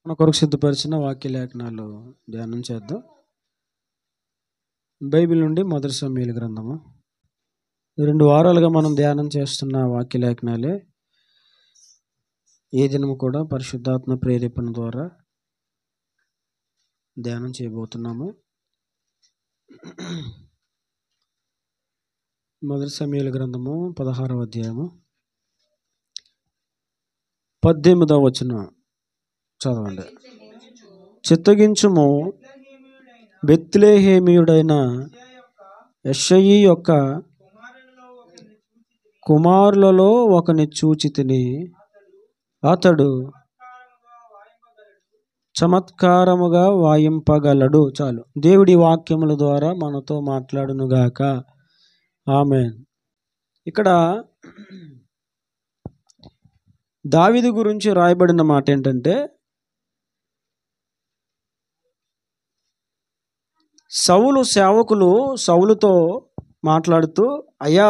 మన కొరకు సిద్ధపరిచిన వాక్య లేఖనాలు ధ్యానం చేద్దాం. బైబిల్ నుండి మొదటి సమూయేలు గ్రంథము. 2 వారాలుగా మనం ధ్యానం చేస్తున్న వాక్య లేఖనాలే ఏ దినము కూడా పరిశుద్ధాత్మ ప్రేరేపణ ద్వారా ధ్యానం చేయబోతున్నాము. మొదటి సమూయేలు గ్రంథము 16వ అధ్యాయము 18వ వచనం చదవండి. చిత్తగించుము, బెత్లెహేమీయుడైన యెషయి యొక్క కుమారులలో ఒకని చూచితిని. అతడు చమత్కారముగా వాయింపగలడు. చాలు. దేవుడి వాక్యముల ద్వారా మనతో మాట్లాడునుగాక. ఆమేన్. ఇక్కడ దావీదు గురించి రాయబడిన మాట ఏంటంటే, సౌలు సేవకులు సౌలుతో మాట్లాడుతూ, అయ్యా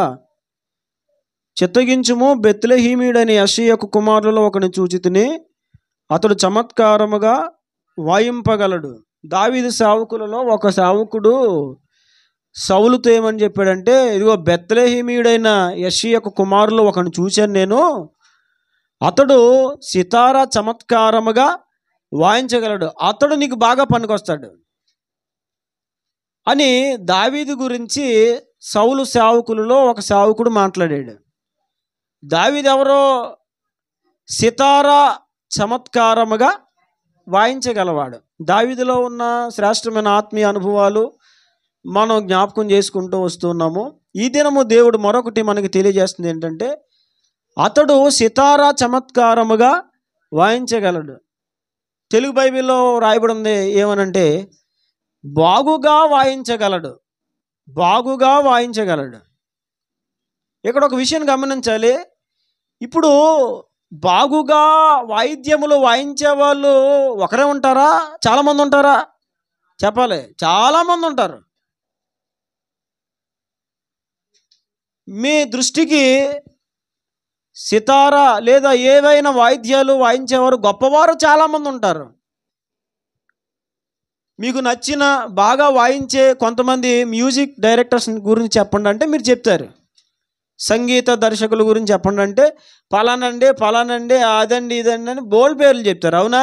చిత్తగించుము, బెత్లెహేమీయుడైన యెషయి యొక్క కుమారులలో ఒకని చూచితిని. అతడు చమత్కారముగా వాయింపగలడు. దావీదు సేవకులలో ఒక సేవకుడు సౌలుతో ఏమని చెప్పాడంటే, ఇదిగో బెత్లెహేమీయుడైన యెషయి యొక్క కుమారులు ఒకని చూశాను నేను, అతడు సితారా చమత్కారముగా వాయించగలడు, అతడు నీకు బాగా పనికొస్తాడు అని దావీదు గురించి సౌలు సేవకులలో ఒక సేవకుడు మాట్లాడాడు. దావీదు ఎవరో? సితారా చమత్కారముగా వాయించగలవాడు. దావీదులో ఉన్న శ్రేష్టమైన ఆత్మీయ అనుభవాలు మనం జ్ఞాపకం చేసుకుంటూ వస్తున్నాము. ఈ దినము దేవుడు మరొకటి మనకి తెలియజేస్తుంది ఏంటంటే, అతడు సితారా చమత్కారముగా వాయించగలడు. తెలుగు బైబిల్లో రాయబడి ఉంది ఏమనంటే, బాగుగా వాయించగలడు, బాగుగా వాయించగలడు. ఇక్కడ ఒక విషయం గమనించాలి. ఇప్పుడు బాగుగా వాయిద్యములు వాయించే వాళ్ళు ఒకరే ఉంటారా? చాలామంది ఉంటారా? చెప్పాలి. చాలామంది ఉంటారు. మీ దృష్టికి సితారా లేదా ఏవైనా వాయిద్యాలు వాయించేవారు గొప్పవారు చాలామంది ఉంటారు. మీకు నచ్చిన బాగా వాయించే కొంతమంది మ్యూజిక్ డైరెక్టర్స్ గురించి చెప్పండి అంటే మీరు చెప్తారు. సంగీత దర్శకుల గురించి చెప్పండి అంటే పలానండి పలానండి అదండి ఇదండి అని బోల్ పేర్లు చెప్తారు. అవునా?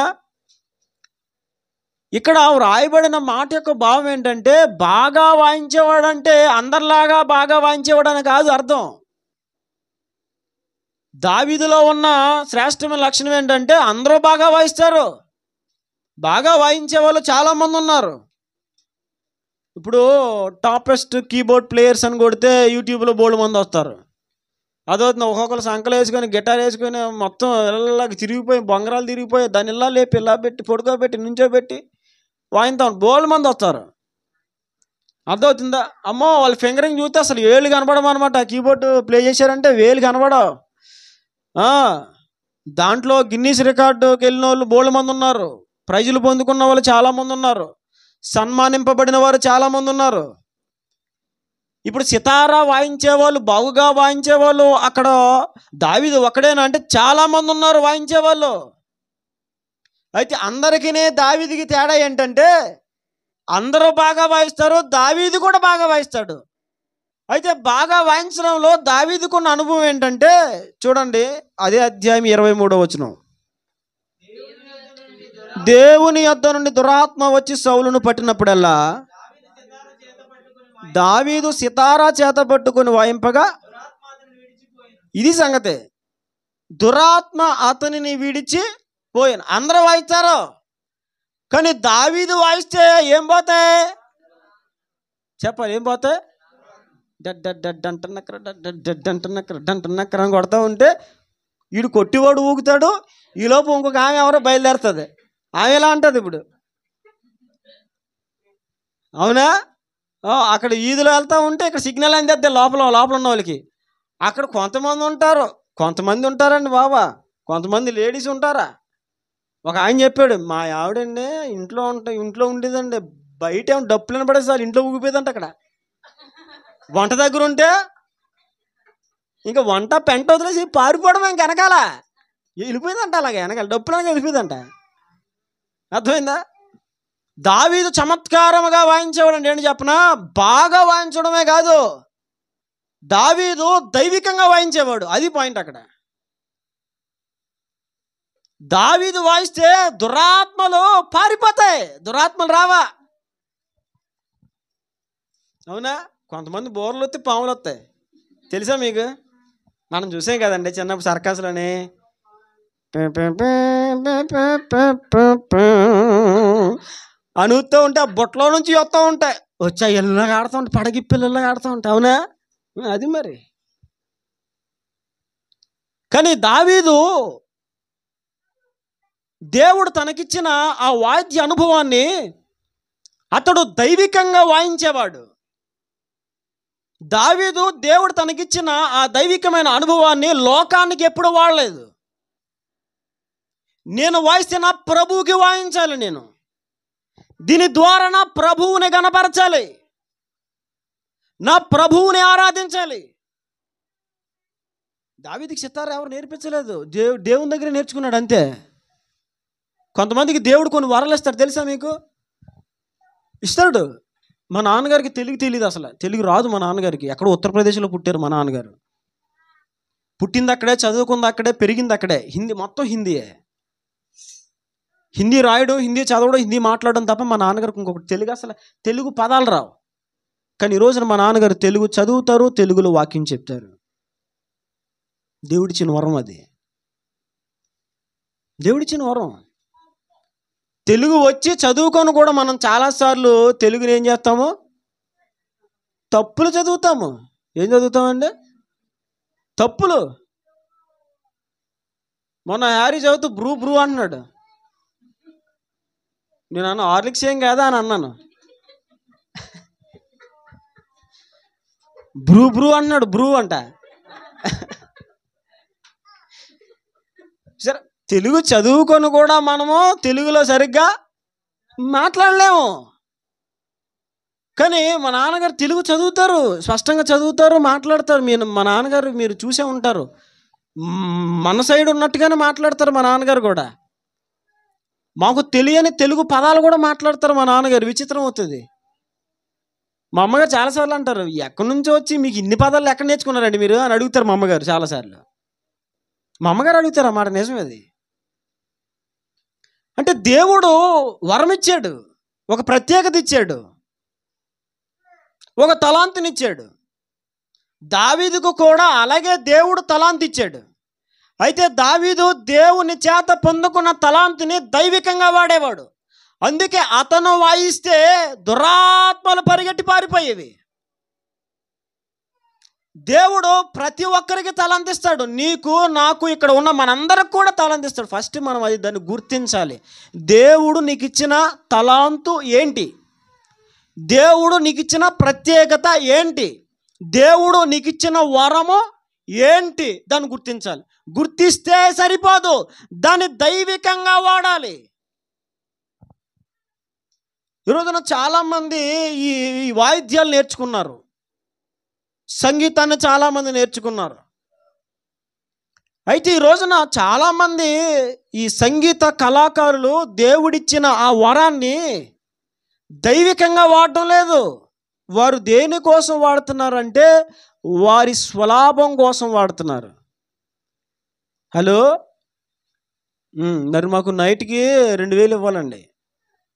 ఇక్కడ రాయబడిన మాట యొక్క భావం ఏంటంటే, బాగా వాయించేవాడంటే అందరిలాగా బాగా వాయించేవాడు అని కాదు అర్థం. దావీదులో ఉన్న శ్రేష్టమైన లక్షణం ఏంటంటే, అందరూ బాగా వాయిస్తారు. బాగా వాయించే వాళ్ళు చాలామంది ఉన్నారు. ఇప్పుడు టాపెస్ట్ కీబోర్డ్ ప్లేయర్స్ అని కొడితే యూట్యూబ్లో బోల్డ్ మంది వస్తారు. అదవుతుంది. ఒక్కొక్కరు సంకలు వేసుకొని గిటార్ వేసుకొని మొత్తం ఇళ్ళకి తిరిగిపోయి బొంగరాలు తిరిగిపోయి దాన్ని ఇలా లేపి ఇలా పెట్టి పొడుకోబెట్టి నుంచోబెట్టి వాయిద్దాం బోల్డ్ మంది వస్తారు. అర్థమవుతుందా? అమ్మో వాళ్ళ ఫింగరింగ్ చూస్తే అసలు వేలు కనపడమన్నమాట. కీబోర్డ్ ప్లే చేశారంటే వేలు కనపడవు. దాంట్లో గిన్నీస్ రికార్డుకి వెళ్ళిన వాళ్ళు బోల్డ్ మంది ఉన్నారు. ప్రైజులు పొందుకున్న వాళ్ళు చాలామంది ఉన్నారు. సన్మానింపబడిన వారు చాలామంది ఉన్నారు. ఇప్పుడు సితారా వాయించేవాళ్ళు, బాగుగా వాయించేవాళ్ళు అక్కడ దావీదు ఒకడేనా అంటే చాలామంది ఉన్నారు వాయించేవాళ్ళు. అయితే అందరికీ దావీదుకి తేడా ఏంటంటే, అందరూ బాగా వాయిస్తారు, దావీదు కూడా బాగా వాయిస్తాడు. అయితే బాగా వాయించడంలో దావీదుకున్న అనుభవం ఏంటంటే, చూడండి అదే అధ్యాయం 23వ వచనం. దేవుని యొద్ద నుండి దురాత్మ వచ్చి సౌలును పట్టినప్పుడల్లా దావీదు సితారా చేత పట్టుకొని వాయింపగా, ఇది సంగతి, దురాత్మ అతనిని విడిచి పోయాను. అందరూ వాయిస్తారు, కానీ దావీదు వాయిస్తే ఏం పోతాయి? చెప్పాలి, ఏం పోతాయి? డంటన్నక్కర అని కొడతా ఉంటే వీడు కొట్టివాడు ఊగుతాడు, ఈలోపు ఇంకొక ఆమె ఎవరో బయలుదేరుతుంది. ఆమె ఎలా అంటుంది ఇప్పుడు? అవునా? అక్కడ ఈదులో వెళ్తూ ఉంటే ఇక్కడ సిగ్నల్ అందేద్ది లోపల ఉన్న వాళ్ళకి. అక్కడ కొంతమంది ఉంటారండి బాబా, కొంతమంది లేడీస్ ఉంటారా. ఒక ఆయన చెప్పాడు, మా ఆవిడండి ఇంట్లో ఉండేదండి, బయట ఏమో డప్పులను పడేసారి ఇంట్లో ఊగిపోయేదంట. అక్కడ వంట దగ్గర ఉంటే ఇంకా వంట పెంట వదిలేసి పారిపోవడం ఇంక వెనకాల వెళ్ళిపోయిందంట. అలాగే వెనకాల డప్పులనగా వెళ్ళిపోయిందంట. అర్థమైందా? దావీదు చమత్కారముగా వాయించేవాడు అంటే ఏంటి చెప్పనా? బాగా వాయించడమే కాదు, దావీదు దైవికంగా వాయించేవాడు. అది పాయింట్ అక్కడ. దావీదు వాయిస్తే దురాత్మలు పారిపోతాయి, దురాత్మలు రావా? అవునా? కొంతమంది బోర్లు వస్తే పాములు వస్తాయి, తెలుసా మీకు? మనం చూసాం కదండి చిన్నప్పుడు సర్కస్లోని అనుతూ ఉంటే ఆ బొట్టలో నుంచి వస్తూ ఉంటాయి, వచ్చా ఇళ్ళగా ఆడుతూ ఉంటాయి, పడగి పిల్లలాగా ఆడుతూ ఉంటాయి. అవునా? అది మరి. కానీ దావీదు దేవుడు తనకిచ్చిన ఆ వాద్య అనుభవాన్ని అతడు దైవికంగా వాయించేవాడు. దావీదు దేవుడు తనకిచ్చిన ఆ దైవికమైన అనుభవాన్ని లోకానికి ఎప్పుడు వాడలేదు. నేను వాయిస్తే నా ప్రభువుకి వాయించాలి, నేను దీని ద్వారా నా ప్రభువుని గణపరచాలి, నా ప్రభువుని ఆరాధించాలి. దావీదుకి సితారా ఎవరు నేర్పించలేదు, దేవుని దగ్గర నేర్చుకున్నాడు అంతే. కొంతమందికి దేవుడు కొన్ని వరాలు ఇస్తాడు, తెలుసా మీకు? ఇస్తాడు. మా నాన్నగారికి తెలుగు తెలియదు, అసలు తెలుగు రాదు మా నాన్నగారికి. ఎక్కడో ఉత్తరప్రదేశ్లో పుట్టారు మా నాన్నగారు. పుట్టింది అక్కడే, చదువుకుంది అక్కడే, పెరిగింది అక్కడే. హిందీ మొత్తం హిందీయే. హిందీ రాయడం, హిందీ చదవడం, హిందీ మాట్లాడడం తప్ప మా నాన్నగారికి ఇంకొకటి తెలుగు అసలు తెలుగు పదాలు రావు. కానీ ఈ రోజున మా నాన్నగారు తెలుగు చదువుతారు, తెలుగులో వాక్యం చెప్తారు. దేవుడిచ్చిన వరం అది, దేవుడిచ్చిన వరం. తెలుగు వచ్చి చదువుకొని కూడా మనం చాలాసార్లు తెలుగుని ఏం చేస్తాము? తప్పులు చదువుతాము. ఏం చదువుతామండి? తప్పులు. మొన్న హ్యారీ చదువుతూ బ్రూ బ్రూ అన్నాడు. నేను అన్న హార్లిక్స్ ఏం కాదా అని అన్నాను. బ్రూ బ్రూ అన్నాడు, బ్రూ అంట. సరే, తెలుగు చదువుకొని కూడా మనము తెలుగులో సరిగ్గా మాట్లాడలేము. కానీ మా నాన్నగారు తెలుగు చదువుతారు, స్పష్టంగా చదువుతారు, మాట్లాడతారు. మా నాన్నగారు మీరు చూసే ఉంటారు, మన సైడ్ ఉన్నట్టుగానే మాట్లాడతారు మా నాన్నగారు కూడా. మాకు తెలియని తెలుగు పదాలు కూడా మాట్లాడతారు మా నాన్నగారు. విచిత్రం అవుతుంది. మా అమ్మగారు చాలాసార్లు అంటారు, ఎక్కడి నుంచో వచ్చి మీకు ఇన్ని పదాలు ఎక్కడ నేర్చుకున్నారండి మీరు అని అడుగుతారు మా అమ్మగారు చాలాసార్లు. మా అమ్మగారు అడుగుతారు అన్నమాట. నిజమే అది. అంటే దేవుడు వరం ఇచ్చాడు, ఒక ప్రత్యేకత ఇచ్చాడు, ఒక తలాంతునిచ్చాడు. దావీదుకు కూడా అలాగే దేవుడు తలాంతు ఇచ్చాడు. అయితే దావీదు దేవుని చేత పొందుకున్న తలాంతుని దైవికంగా వాడేవాడు. అందుకే అతను వాయిస్తే దురాత్మలు పరిగెట్టి పారిపోయేవి. దేవుడు ప్రతి ఒక్కరికి తలాంతిస్తాడు. నీకు, నాకు, ఇక్కడ ఉన్న మనందరికి కూడా తలాంతిస్తాడు. ఫస్ట్ మనం దాన్ని గుర్తించాలి. దేవుడు నీకు ఇచ్చిన తలాంతు ఏంటి? దేవుడు నీకు ఇచ్చిన ప్రత్యేకత ఏంటి? దేవుడు నీకు ఇచ్చిన వరము ఏంటి? దాన్ని గుర్తించాలి. గుర్తిస్తే సరిపోదు, దాన్ని దైవికంగా వాడాలి. ఈరోజున చాలామంది ఈ వాయిద్యాలు నేర్చుకున్నారు, సంగీతాన్ని చాలామంది నేర్చుకున్నారు. అయితే ఈ రోజున చాలామంది ఈ సంగీత కళాకారులు దేవుడిచ్చిన ఆ వరాన్ని దైవికంగా వాడటం లేదు. వారు దేనికోసం వాడుతున్నారంటే వారి స్వలాభం కోసం వాడుతున్నారు. హలో, మరి మాకు నైట్కి 2000 ఇవ్వాలండి,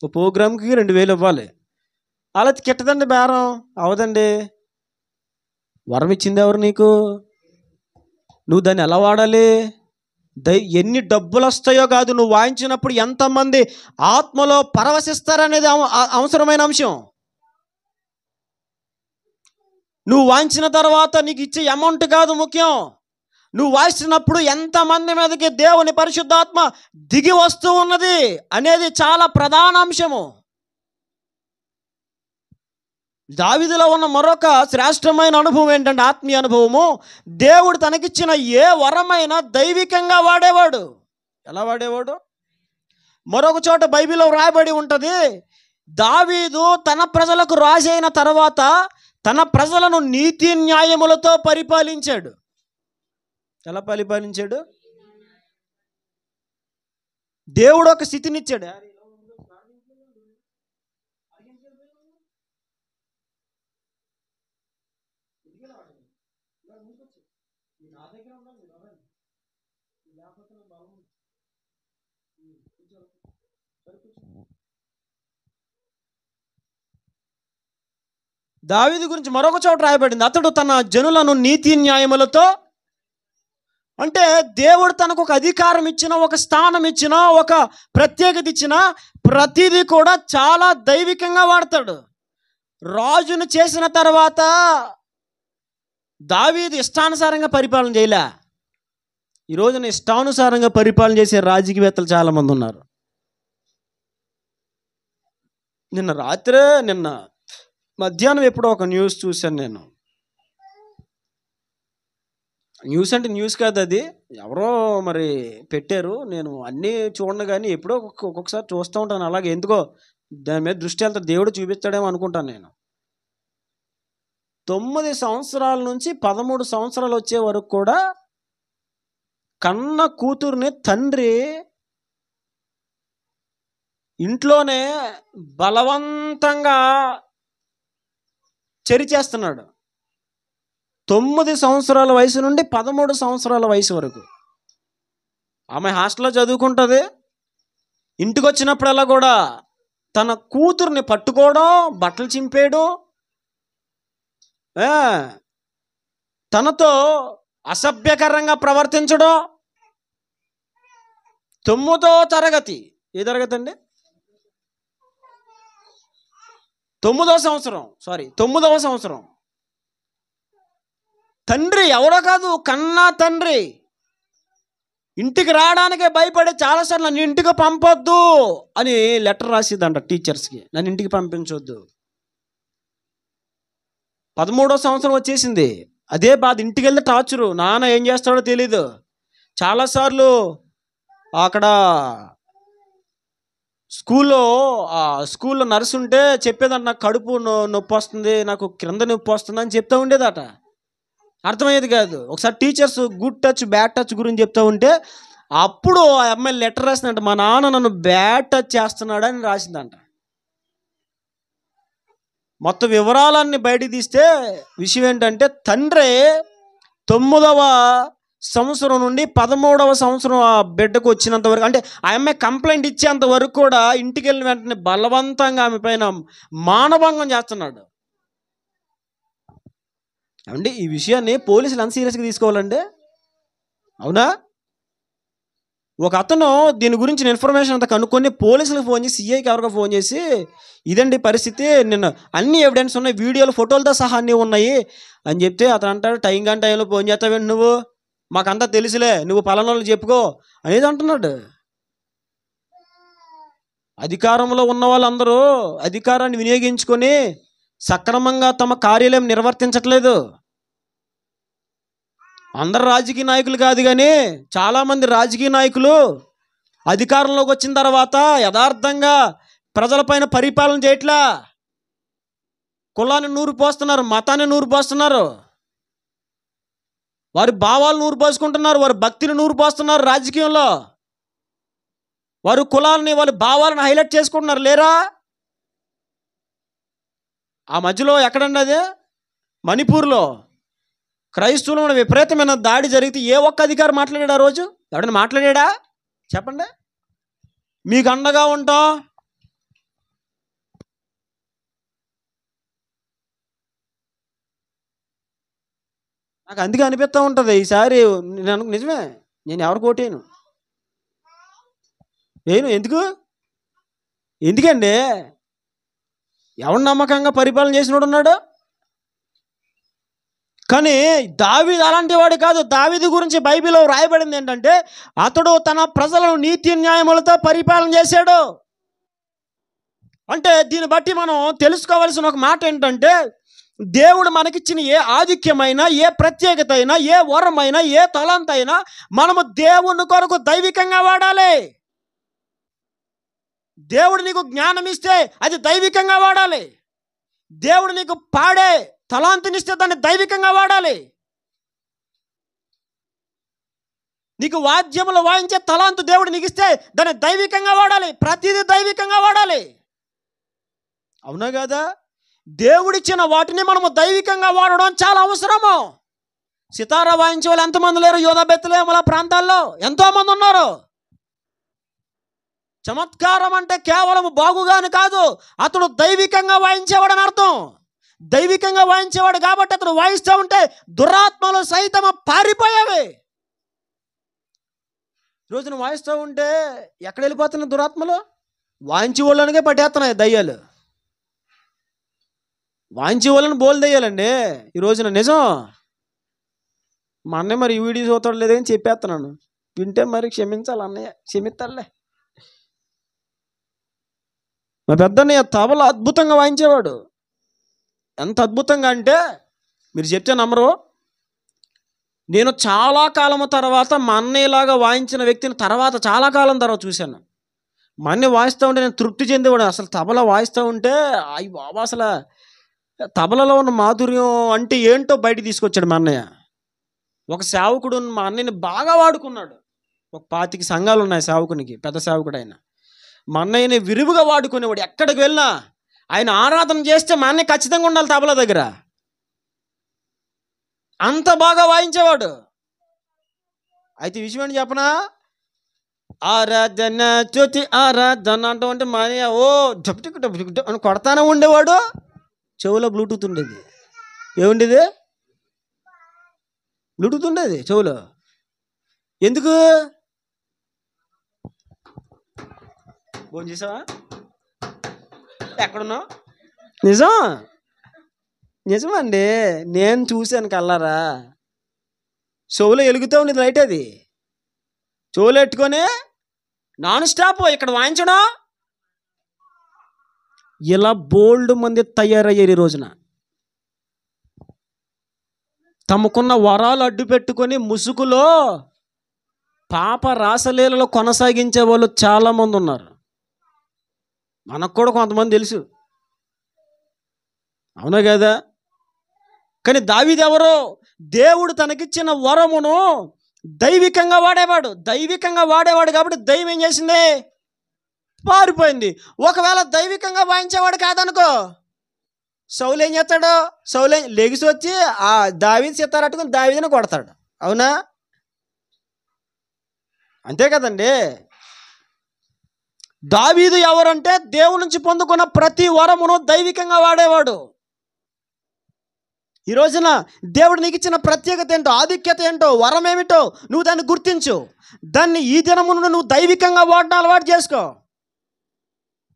ఒక ప్రోగ్రామ్కి 2000 ఇవ్వాలి. అలా కిట్టదండి, బేరం అవదండి. వరం ఇచ్చింది ఎవరు నీకు? నువ్వు దాన్ని ఎలా వాడాలి? ఎన్ని డబ్బులు వస్తాయో కాదు, నువ్వు వాయించినప్పుడు ఎంతమంది ఆత్మలో పరవశిస్తారనేది అవసరమైన అంశం. నువ్వు వాయించిన తర్వాత నీకు ఇచ్చే అమౌంట్ కాదు ముఖ్యం. నువ్వు వాయిస్తున్నప్పుడు ఎంతమంది మీదకి దేవుని పరిశుద్ధాత్మ దిగి వస్తూ ఉన్నది అనేది చాలా ప్రధాన అంశము. దావీదులో ఉన్న మరొక శ్రేష్టమైన అనుభవం ఏంటంటే ఆత్మీయ అనుభవము. దేవుడు తనకిచ్చిన ఏ వరమైనా దైవికంగా వాడేవాడు. ఎలా వాడేవాడు? మరొక చోట బైబిల్లో రాయబడి ఉంటుంది, దావీదు తన ప్రజలకు రాజు అయిన తర్వాత తన ప్రజలను నీతి న్యాయములతో పరిపాలించాడు. ఎలా పరిపాలించాడు? దేవుడు ఒక స్థితినిచ్చాడు. దావీదు గురించి మరొక చోట రాయబడింది, అతడు తన జనులను నీతి న్యాయములతో, అంటే దేవుడు తనకు ఒక అధికారం ఇచ్చిన, ఒక స్థానం ఇచ్చిన, ఒక ప్రత్యేకత ఇచ్చిన ప్రతిదీ కూడా చాలా దైవికంగా వాడతాడు. రాజును చేసిన తర్వాత దావీదు ఇష్టానుసారంగా పరిపాలన చేయలే. ఈ రోజున ఇష్టానుసారంగా పరిపాలన చేసే రాజకీయవేత్తలు చాలామంది ఉన్నారు. నిన్న మధ్యాహ్నం ఎప్పుడో ఒక న్యూస్ చూశాను నేను. న్యూస్ అంటే న్యూస్ కాదు, అది ఎవరో మరి పెట్టారు. నేను అన్నీ చూడను, కానీ ఎప్పుడో ఒక్కొక్కసారి చూస్తూ ఉంటాను. అలాగే ఎందుకో దాని మీద దృష్టి వెళ్తే దేవుడు చూపించాడేమో అనుకుంటాను నేను. 9 సంవత్సరాల నుంచి 13 సంవత్సరాలు వచ్చే వరకు కూడా కన్న కూతుర్ని తండ్రి ఇంట్లోనే బలవంతంగా చేస్తున్నాడు. 9 సంవత్సరాల వయసు నుండి 13 సంవత్సరాల వయసు వరకు ఆమె హాస్టల్లో చదువుకుంటుంది. ఇంటికి వచ్చినప్పుడల్లా కూడా తన కూతుర్ని పట్టుకోవడం, బట్టలు చింపేయడం, తనతో అసభ్యకరంగా ప్రవర్తించడం. 9వ తరగతి, ఏ తరగతి అండి? 9వ సంవత్సరం. తండ్రి ఎవరో కాదు, కన్నా తండ్రి ఇంటికి రావడానికే భయపడే చాలాసార్లు నన్ను ఇంటికి పంపొద్దు అని లెటర్ రాసిద్దంట టీచర్స్కి, నన్ను ఇంటికి పంపించొద్దు. 13వ సంవత్సరం వచ్చేసింది, అదే బాధ. ఇంటికి వెళ్తే టార్చరు, నాన్న ఏం చేస్తాడో తెలీదు. చాలాసార్లు అక్కడ స్కూల్లో నర్సు ఉంటే చెప్పేదంట, నాకు కడుపు నొప్పి వస్తుంది, నాకు క్రింద నొప్పి వస్తుంది అని చెప్తూ ఉండేదట. అర్థమయ్యేది కాదు. ఒకసారి teachers good touch bad touch గురించి చెప్తూ ఉంటే అప్పుడు ఆ అమ్మాయి లెటర్ రాసిందంట, మా నాన్న నన్ను బ్యాడ్ టచ్ చేస్తున్నాడని రాసిందంట. మొత్తం వివరాలన్నీ బయటికి తీస్తే విషయం ఏంటంటే, తండ్రి 9వ సంవత్సరం నుండి 13వ సంవత్సరం ఆ బిడ్డకు వచ్చినంత వరకు, అంటే ఆ అమ్మాయి కంప్లైంట్ ఇచ్చేంత వరకు కూడా ఇంటికి వెళ్ళిన వెంటనే బలవంతంగా ఆమె పైన మానభంగం చేస్తున్నాడు. అంటే ఈ విషయాన్ని పోలీసులు అంత సీరియస్గా తీసుకోవాలండి, అవునా? ఒక అతను దీని గురించి ఇన్ఫర్మేషన్ అంతా కనుక్కొని పోలీసులకు ఫోన్ చేసి, సిఐకి ఎవరికో ఫోన్ చేసి, ఇదండి పరిస్థితి, నిన్న అన్ని ఎవిడెన్స్ ఉన్నాయి, వీడియోలు ఫోటోలతో సహా అన్నీ ఉన్నాయి అని చెప్తే అతను అంటాడు, టైంలో ఫోన్ చేస్తావేంటి నువ్వు, మాకంతా తెలుసులే, నువ్వు పలానాళ్ళు చెప్పుకో అనేది అంటున్నాడు. అధికారంలో ఉన్న వాళ్ళందరూ అధికారాన్ని వినియోగించుకొని సక్రమంగా తమ కార్యాలయం నిర్వర్తించట్లేదు. అందరు రాజకీయ నాయకులు కాదు, కానీ చాలామంది రాజకీయ నాయకులు అధికారంలోకి వచ్చిన తర్వాత యథార్థంగా ప్రజలపైన పరిపాలన చేయట్లా. కులాన్ని నూరు పోస్తున్నారు, మతాన్ని నూరు పోస్తున్నారు, వారి భావాలు నూరు పోసుకుంటున్నారు, వారి భక్తిని నూరు పోస్తున్నారు. రాజకీయంలో వారి కులాలని, వాళ్ళ భావాలను హైలైట్ చేసుకుంటున్నారు. లేరా? ఆ మధ్యలో ఎక్కడండి అది, మణిపూర్లో క్రైస్తవుల మీద విపరీతమైన దాడి జరిగితే ఏ ఒక్క అధికారి మాట్లాడాడు? ఆ రోజు ఎవడైనా మాట్లాడా? చెప్పండి. మీకు అండగా ఉంటాం, నాకు అందుకే అనిపిస్తూ ఉంటుంది. ఈసారి నేను నిజమే, నేను ఎవరికి ఓటేను, ఎందుకండి? ఎవరు నమ్మకంగా పరిపాలన చేసినోడు ఉన్నాడు? కానీ దావీదు అలాంటి వాడు కాదు. దావీదు గురించి బైబిల్లో రాయబడింది ఏంటంటే, అతడు తన ప్రజలను నీతి న్యాయములతో పరిపాలన చేశాడు. అంటే దీన్ని బట్టి మనం తెలుసుకోవాల్సిన ఒక మాట ఏంటంటే, దేవుడు మనకిచ్చిన ఏ ఆధిక్యమైనా, ఏ ప్రత్యేకత అయినా, ఏ వరమైనా, ఏ తలంత అయినా మనము దేవుని కొరకు దైవికంగా వాడాలి. దేవుడు నీకు జ్ఞానం ఇస్తే అది దైవికంగా వాడాలి. దేవుడు నీకు పాడే తలాంతునిస్తే దాన్ని దైవికంగా వాడాలి. నీకు వాద్యములు వాయించే తలాంతు దేవుడు నీకు ఇస్తే దాన్ని దైవికంగా వాడాలి. ప్రతిదీ దైవికంగా వాడాలి, అవునా కదా? దేవుడిచ్చిన వాటిని మనము దైవికంగా వాడడం చాలా అవసరము. సితారా వాయించే వాళ్ళు ఎంతమంది లేరు? యోధా బెత్లెహేముల ప్రాంతాల్లో ఎంతోమంది ఉన్నారు. చమత్కారం అంటే కేవలం బాగుగాని కాదు, అతడు దైవికంగా వాయించేవాడని అర్థం. దైవికంగా వాయించేవాడు కాబట్టి అతడు వాయిస్తూ ఉంటే దురాత్మలు సైతం పారిపోయేవి. రోజున వాయిస్తూ ఉంటే ఎక్కడ వెళ్ళిపోతున్న దురాత్మలు? వాయించి వాళ్ళనికే పట్టేస్తున్నాయి దయ్యాలు. వాయించి వాళ్ళని బోలు దయ్యాలండి ఈ రోజున. నిజం. మా అన్నయ్య మరి ఈ వీడియో చూస్తాడు లేదని చెప్పేస్తున్నాను. వింటే మరి క్షమించాలి అన్నయ్య, క్షమిస్తాడులే. మా పెద్దన్నయ్య తబల అద్భుతంగా వాయించేవాడు. ఎంత అద్భుతంగా అంటే మీరు చెప్తే నమ్మరు. నేను చాలా కాలం తర్వాత మా అన్నయ్యలాగా వాయించిన వ్యక్తిని తర్వాత చాలా కాలం తర్వాత చూశాను. మా అన్నయ్య వాయిస్తూ ఉంటే నేను తృప్తి చెందేవాడు. అసలు తబల వాయిస్తూ ఉంటే అయ్యి బాబా, అసలు తబలలో ఉన్న మాధుర్యం అంటే ఏంటో బయటికి తీసుకొచ్చాడు మా అన్నయ్య. ఒక సేవకుడు మా అన్నయ్యని బాగా వాడుకున్నాడు. ఒక 25 సంఘాలు ఉన్నాయి సేవకునికి, పెద్ద సేవకుడు ఆయన. మా అన్నయ్యని విరివిగా వాడుకునేవాడు. ఎక్కడికి వెళ్ళినా ఆయన ఆరాధన చేస్తే మా అన్నయ్య ఖచ్చితంగా ఉండాలి తబలా దగ్గర. అంత బాగా వాయించేవాడు. అయితే ఈ విషయం ఏంటి చెప్పనా? ఆరాధన జ్యోతి ఆరాధన అంటూ అంటే మా అన్నయ్య ఓ డబ్బు డబ్బు అని కొడతానే ఉండేవాడు. చెవులో బ్లూటూత్ ఉండేది. ఏముండేది? బ్లూటూత్ ఉండేది చెవులో. ఎందుకు? ఫోన్ చేసావా? ఎక్కడున్నావు? నిజం, నిజమండి. నేను చూశాను కల్లారా. చెవులో వెలుగుతూ ఉండేది లైట్. అది చెవులు పెట్టుకొని నాన్ స్టాప్ ఇక్కడ వాయించడం. ఇలా బోల్డ్ మంది తయారయ్యారు ఈ రోజున. తమకున్న వరాలు అడ్డు పెట్టుకొని ముసుగులో పాప రాసలీలలో కొనసాగించే వాళ్ళు చాలామంది ఉన్నారు. మనకు కూడా కొంతమంది తెలుసు, అవునా కదా? కానీ దావీదు ఎవరో? దేవుడు తనకిచ్చిన వరమును దైవికంగా వాడేవాడు. దైవికంగా వాడేవాడు కాబట్టి దైవం ఏం చేసింది? పారిపోయింది. ఒకవేళ దైవికంగా వాయించేవాడు కాదనుకో, సౌలు ఏం చేస్తాడు? సౌలు లెగిసి వచ్చి ఆ దావీదు సితారట్టుకుని దావీదుని కొడతాడు. అవునా? అంతే కదండి. దావీదు ఎవరంటే దేవుడి నుంచి పొందుకున్న ప్రతి వరమును దైవికంగా వాడేవాడు. ఈ రోజున దేవుడు నీకు ఇచ్చిన ప్రత్యేకత ఏంటో, ఆధిక్యత ఏంటో, వరం ఏమిటో నువ్వు దాన్ని గుర్తించు. దాన్ని ఈ దినమును నువ్వు దైవికంగా వాడడం అలవాటు చేసుకో.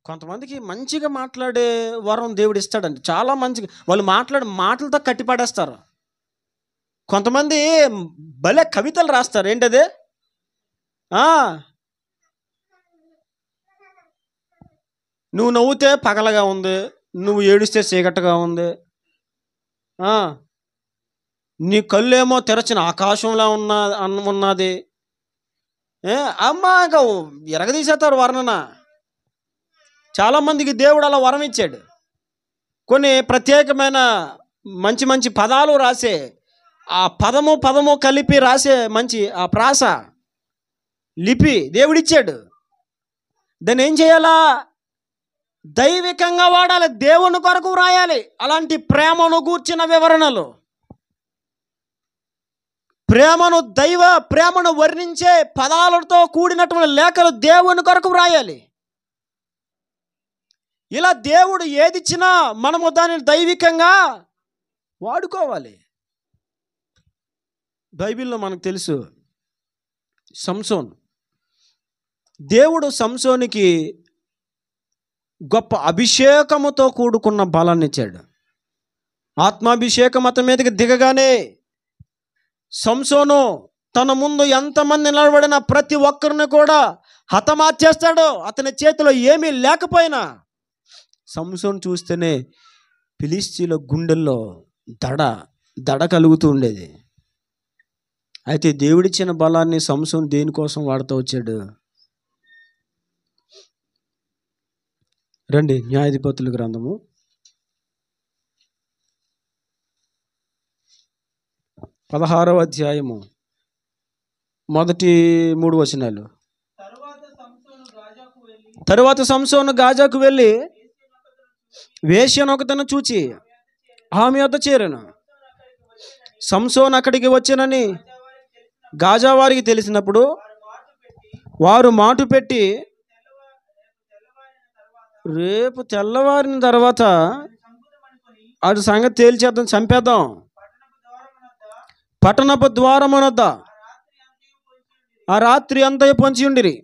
కొంతమందికి మంచిగా మాట్లాడే వరం దేవుడు ఇస్తాడండి. చాలా మంచిగా వాళ్ళు మాట్లాడే మాటలతో కట్టిపడేస్తారు. కొంతమంది భలే కవితలు రాస్తారు. ఏంటది? నువ్వు నవ్వుతే పగలగా ఉంది, నువ్వు ఏడిస్తే చీకటిగా ఉంది, నీ కళ్ళేమో తెరచిన ఆకాశంలా ఉన్నది. అమ్మా ఇంకా ఎరగదీసేస్తారు వర్ణన. చాలామందికి దేవుడు అలా వరం ఇచ్చాడు. కొన్ని ప్రత్యేకమైన మంచి మంచి పదాలు రాసే, ఆ పదము కలిపి రాసే మంచి ఆ ప్రాస లిపి దేవుడిచ్చాడు. దాన్ని ఏం చేయాలా? దైవికంగా వాడాలి, దేవుని కొరకు రాయాలి. అలాంటి ప్రేమను గూర్చిన వివరణలు, ప్రేమను వర్ణించే పదాలతో కూడినటువంటి లేఖలు దేవుని కొరకు రాయాలి. ఇలా దేవుడు ఏదిచ్చినా మనము దానిని దైవికంగా వాడుకోవాలి. బైబిల్లో మనకు తెలుసు సంసోన్. దేవుడు సంసోనికి గొప్ప అభిషేకముతో కూడుకున్న బలాన్ని ఇచ్చాడు. ఆత్మాభిషేకం అతని మీదకి దిగగానే సంసోను తన ముందు ఎంతమంది నిలబడిన ప్రతి ఒక్కరిని కూడా హతమార్చేస్తాడు. అతని చేతిలో ఏమీ లేకపోయినా సంసోను చూస్తేనే ఫిలిష్తీయుల గుండెల్లో దడ కలుగుతూ ఉండేది. అయితే దేవుడిచ్చిన బలాన్ని సంసోను దేనికోసం వాడుతూ వచ్చాడు? రండి, న్యాయాధిపతుల గ్రంథము 16వ అధ్యాయము మొదటి 3 వచనాలు. తరువాత సంసోను గాజాకు వెళ్ళి వేశ్యనొకతను చూచి ఆమె వద్ద చేరెను. సంసోను అక్కడికి వచ్చానని గాజా వారికి తెలిసినప్పుడు వారు మాటు పెట్టి రేపు తెల్లవారిన తర్వాత అది సంగతి తేల్చేద్దాం, చంపేద్దాం. పట్టణపు ద్వారమునొద్ద ఆ రాత్రి అంతా పొంచి ఉండిరి.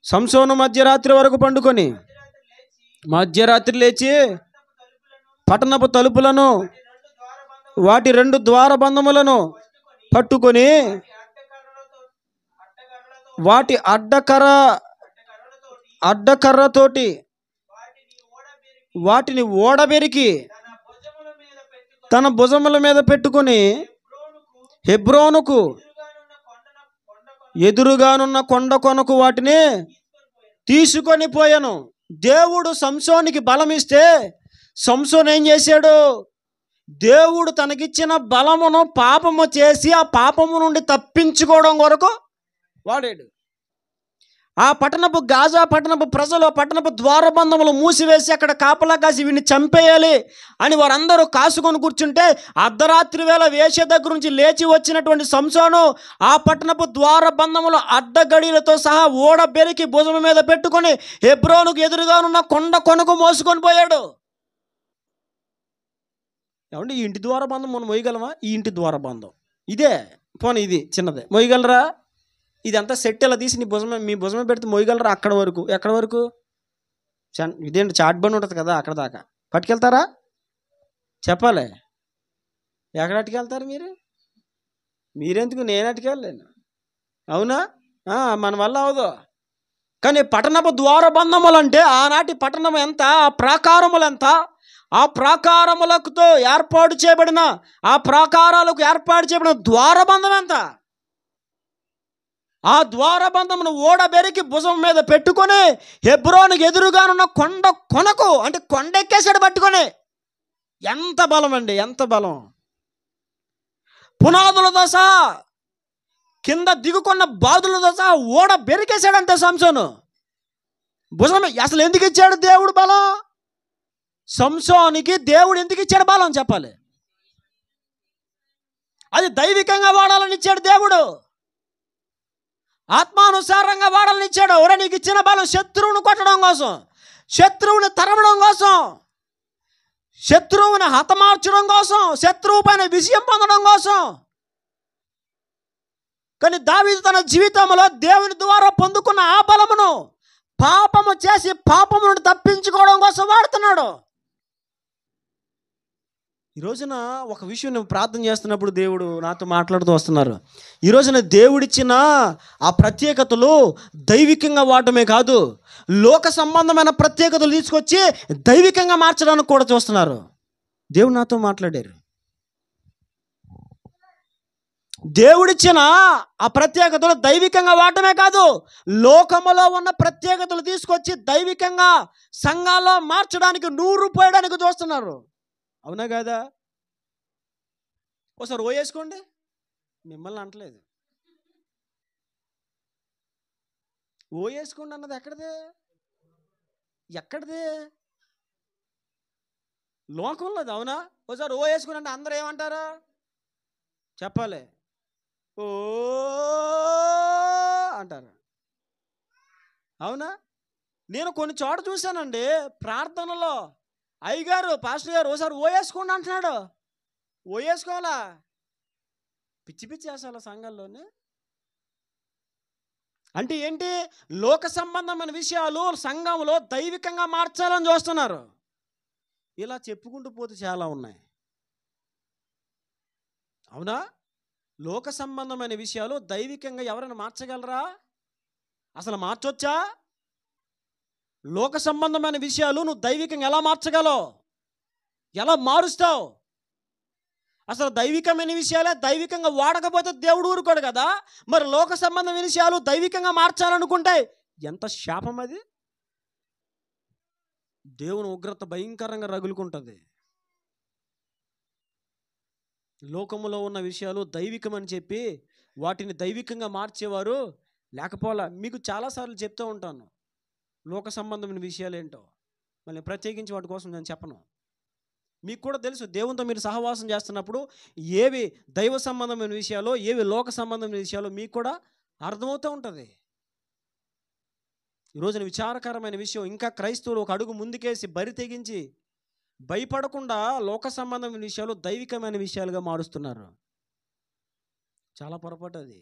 సంసోను మధ్యరాత్రి వరకు పండుకొని మధ్యరాత్రి లేచి పట్టణపు తలుపులను వాటి 2 ద్వారబంధములను పట్టుకొని వాటి అడ్డకర్రతోటి వాటిని ఓడబెరికి తన భుజముల మీద పెట్టుకొని హెబ్రోనుకు ఎదురుగానున్న కొండ కొనకు వాటిని తీసుకొని పోయాను. దేవుడు సంసోనికి బలం ఇస్తే సంసోన్ ఏం చేశాడు? దేవుడు తనకిచ్చిన బలమును పాపము చేసి ఆ పాపము నుండి తప్పించుకోవడం కొరకు వాడాడు. ఆ పట్టణపు గాజా పట్టణపు ప్రజలు పట్టణపు ద్వారబంధములు మూసివేసి అక్కడ కాపలా కాసి వీడిని చంపేయాలి అని వారందరూ కాసుకొని కూర్చుంటే అర్ధరాత్రి వేళ వేశ్య దగ్గర నుంచి లేచి వచ్చినటువంటి సంసోను ఆ పట్టణపు ద్వారబంధములు అడ్డగడిలతో సహా ఓడబెరికి భుజం మీద పెట్టుకొని హెబ్రోనుకు ఎదురుగానున్న కొండ కొనకు మోసుకొని పోయాడు. ఏమంటే ఈ ఇంటి ద్వారబంధం మనం మోయగలమా? ఈ ఇంటి ద్వారబంధం ఇదే, పోనీ ఇది చిన్నదే, మోయగలరా? ఇదంతా సెట్ ఇలా తీసి మీ భుజమే పెడితే మోయగలరా? అక్కడ వరకు, ఎక్కడ వరకు? ఇదేంటి చాట్ బండి ఉంటుంది కదా, అక్కడ దాకా పట్టుకెళ్తారా? చెప్పాలి. ఎక్కడ అట్టుకెళ్తారు మీరెందుకు? నేను అట్టుకెళ్ళలేను. అవునా? మన వల్ల అవదు. కానీ పట్టణపు ద్వారబంధములు అంటే ఆనాటి పట్టణం ఎంత, ఆ ప్రాకారములు ఎంత, ఆ ప్రాకారములతో ఏర్పాటు చేయబడిన ఆ ప్రాకారాలకు ఏర్పాటు చేయబడిన ద్వారబంధం ఎంత? ఆ ద్వారబంధమును ఓడబెరికి భుజం మీద పెట్టుకొని హెబ్రోనుకు ఎదురుగానున్న కొండ కొనకు, అంటే కొండెక్కేసాడు పట్టుకొని. ఎంత బలం అండి, ఎంత బలం! పునాదులతో సహా కింద దిగుకున్న బాదులతో సహా ఓడ బెరికేశాడంతే సంసోను భుజం. అసలు ఎందుకు ఇచ్చాడు దేవుడు బలం? సంసోనికి దేవుడు ఎందుకు ఇచ్చాడు బలం చెప్పాలి. అది దైవికంగా వాడాలని ఇచ్చాడు దేవుడు, ఆత్మానుసారంగా వాడాలని ఇచ్చాడు. ఒరే నీకు ఇచ్చిన బలం శత్రువును కొట్టడం కోసం, శత్రువుని తరమడం కోసం, శత్రువుని హతమార్చడం కోసం, శత్రువు పైన విజయం పొందడం కోసం. కానీ దావీదు తన జీవితంలో దేవుని ద్వారా పొందుకున్న ఆ బలమును పాపము చేసి పాపము నుండి తప్పించుకోవడం కోసం వాడుతున్నాడు. ఈ రోజున ఒక విషయం నేను ప్రార్థన చేస్తున్నప్పుడు దేవుడు నాతో మాట్లాడుతూ వస్తున్నారు. ఈ రోజున దేవుడిచ్చిన ఆ ప్రత్యేకతలు దైవికంగా వాడటమే కాదు, లోక సంబంధమైన ప్రత్యేకతలు తీసుకొచ్చి దైవికంగా మార్చడానికి కూడా చూస్తున్నారు. దేవుడు నాతో మాట్లాడారు. దేవుడిచ్చిన ఆ ప్రత్యేకతలు దైవికంగా వాడటమే కాదు, లోకములో ఉన్న ప్రత్యేకతలు తీసుకొచ్చి దైవికంగా సంఘాల్లో మార్చడానికి, నూరు పోయడానికి చూస్తున్నారు. అవునా కాదా? ఒకసారి ఓ వేసుకోండి. మిమ్మల్ని అంటలేదు. ఓ వేసుకోండి అన్నది ఎక్కడిదే? లోకంలో. అవునా? ఒకసారి ఓ వేసుకోండి అంటే అందరూ ఏమంటారా చెప్పాలి? ఓ అంటారు. అవునా? నేను కొన్ని చోట చూశానండి, ప్రార్థనలో అయ్యగారు, పాస్టర్ గారు ఒకసారి ఓ వేసుకోండి అంటున్నాడు. ఓ వేసుకోవాలా? పిచ్చి వేసాల సంఘాల్లోనే. అంటే ఏంటి? లోక సంబంధమైన విషయాలు సంఘంలో దైవికంగా మార్చాలని చూస్తున్నారు. ఇలా చెప్పుకుంటూ పోతే చాలా ఉన్నాయి. అవునా? లోక సంబంధమైన విషయాలు దైవికంగా ఎవరైనా మార్చగలరా? అసలు మార్చొచ్చా? లోక సంబంధమైన విషయాలు నువ్వు దైవికంగా ఎలా మార్చగలవు? ఎలా మారుస్తావు? అసలు దైవికమైన విషయాలే దైవికంగా వాడకపోతే దేవుడు ఊరుకోడు కదా. మరి లోక సంబంధమైన విషయాలు దైవికంగా మార్చాలనుకుంటే ఎంత శాపం అది! దేవుని ఉగ్రత భయంకరంగా రగులుకుంటుంది. లోకములో ఉన్న విషయాలు దైవికమని చెప్పి వాటిని దైవికంగా మార్చేవారు లేకపోలా. మీకు చాలాసార్లు చెప్తూ ఉంటాను లోక సంబంధమైన విషయాలు ఏంటో. మళ్ళీ ప్రత్యేకించి వాటి కోసం నేను చెప్పను. మీకు కూడా తెలుసు, దేవునితో మీరు సహవాసం చేస్తున్నప్పుడు ఏవి దైవ సంబంధమైన విషయాలు, ఏవి లోక సంబంధమైన విషయాలు మీకు కూడా అర్థమవుతూ ఉంటుంది. ఈ రోజున విచారకరమైన విషయం, ఇంకా క్రైస్తవులు ఒక అడుగు ముందుకేసి బరి తెగించి భయపడకుండా లోక సంబంధమైన విషయాలు దైవికమైన విషయాలుగా మారుస్తున్నారు. చాలా పొరపాటు అది,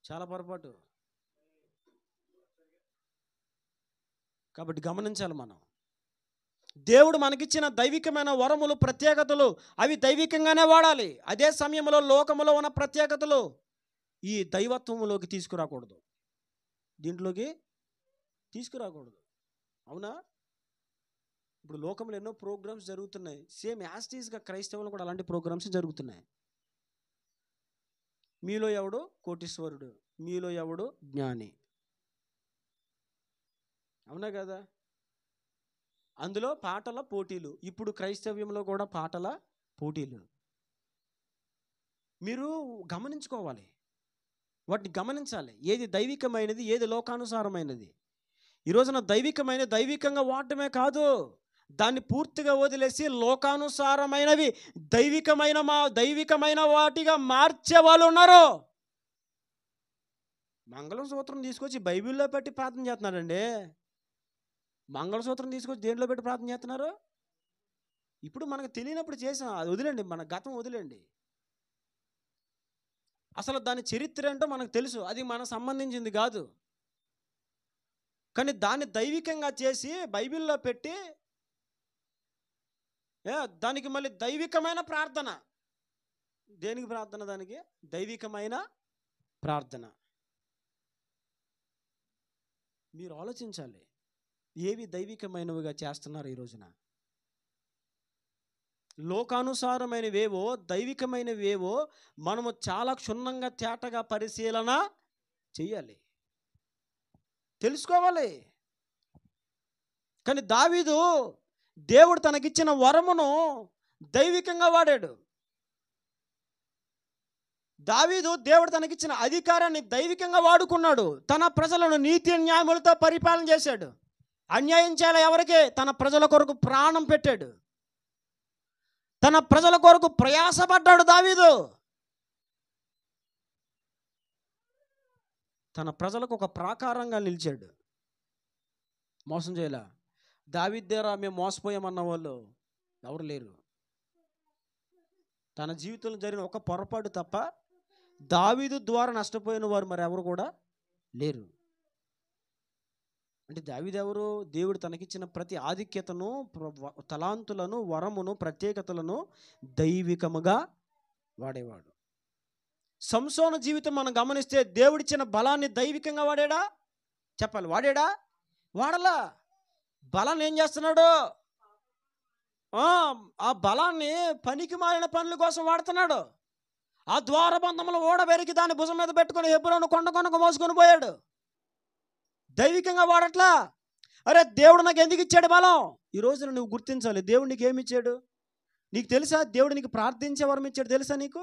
చాలా పొరపాటు. కాబట్టి గమనించాలి మనం. దేవుడు మనకిచ్చిన దైవికమైన వరములు, ప్రత్యేకతలు అవి దైవికంగానే వాడాలి. అదే సమయంలో లోకములో ఉన్న ప్రత్యేకతలు ఈ దైవత్వములోకి తీసుకురాకూడదు, దీంట్లోకి తీసుకురాకూడదు. అవునా? ఇప్పుడు లోకంలో ఎన్నో ప్రోగ్రామ్స్ జరుగుతున్నాయి. సేమ్ యాస్టీస్గా క్రైస్తవులు కూడా అలాంటి ప్రోగ్రామ్స్ జరుగుతున్నాయి. మీలో ఎవడు కోటీశ్వరుడు, మీలో ఎవడు జ్ఞాని. అవునా కదా? అందులో పాటల పోటీలు. ఇప్పుడు క్రైస్తవ్యంలో కూడా పాటల పోటీలు. మీరు గమనించుకోవాలి, వాటిని గమనించాలి. ఏది దైవికమైనది, ఏది లోకానుసారమైనది. ఈ రోజున దైవికంగా వాడటమే కాదు, దాన్ని పూర్తిగా వదిలేసి లోకానుసారమైనవి దైవికమైన వాటిగా మార్చే వాళ్ళు ఉన్నారు. మంగళసూత్రం తీసుకొచ్చి బైబిల్లో పెట్టి ప్రార్థన చేస్తున్నారండి. మంగళసూత్రం తీసుకొచ్చి దేంట్లో పెట్టి ప్రార్థన చేస్తున్నారు? ఇప్పుడు మనకు తెలియనప్పుడు చేసాం, అది వదిలేండి, మన గతం వదిలేండి. అసలు దాని చరిత్ర ఏంటో మనకు తెలుసు, అది మనకు సంబంధించింది కాదు. కానీ దాన్ని దైవికంగా చేసి బైబిల్లో పెట్టి దానికి మళ్ళీ దైవికమైన ప్రార్థన. దేనికి ప్రార్థన? దానికి దైవికమైన ప్రార్థన. మీరు ఆలోచించాలి, ఏవి దైవికమైనవిగా చేస్తున్నారు ఈ రోజున? లోకానుసారమైనవేవో దైవికమైనవేవో మనము చాలా క్షుణ్ణంగా తేటగా పరిశీలన చెయ్యాలి, తెలుసుకోవాలి. కానీ దావీదు దేవుడు తనకిచ్చిన వరమును దైవికంగా వాడాడు. దావీదు దేవుడు తనకిచ్చిన అధికారాన్ని దైవికంగా వాడుకున్నాడు. తన ప్రజలను నీతి న్యాయములతో పరిపాలన చేశాడు. అన్యాయం చేయాలి ఎవరికి? తన ప్రజల కొరకు ప్రాణం పెట్టాడు, తన ప్రజల కొరకు ప్రయాసపడ్డాడు దావీదు. తన ప్రజలకు ఒక ప్రాకారంగా నిలిచాడు, మోసం చేయలే. దావీదు దగ్గర మేము మోసపోయామన్న వాళ్ళు ఎవరు లేరు. తన జీవితంలో జరిగిన ఒక పొరపాటు తప్ప దావీదు ద్వారా నష్టపోయిన వారు మరి ఎవరు కూడా లేరు. అంటే దావీదు ఎవరు? దేవుడు తనకిచ్చిన ప్రతి ఆధిక్యతను, తలాంతులను, వరమును, ప్రత్యేకతలను దైవికముగా వాడేవాడు. సంసోను జీవితం మనం గమనిస్తే దేవుడిచ్చిన బలాన్ని దైవికంగా వాడాడా? చెప్పాలి, వాడాడా? వాడలా. బలాన్ని ఏం చేస్తున్నాడు? ఆ బలాన్ని పనికి మారిన పనుల కోసం వాడుతున్నాడు. ఆ ద్వారబంధములు ఓడబెరికి దాన్ని భుజం మీద పెట్టుకుని హెబ్రోను కొండ కొనకు మోసుకొని పోయాడు. దైవికంగా వాడట్లా. అరే దేవుడు నాకు ఎందుకు ఇచ్చాడు బలం? ఈ రోజున నువ్వు గుర్తించాలి, దేవుడు నీకు ఏమి ఇచ్చాడు? నీకు తెలుసా? దేవుడు నీకు ప్రార్థించే వరం ఇచ్చాడు తెలుసా? నీకు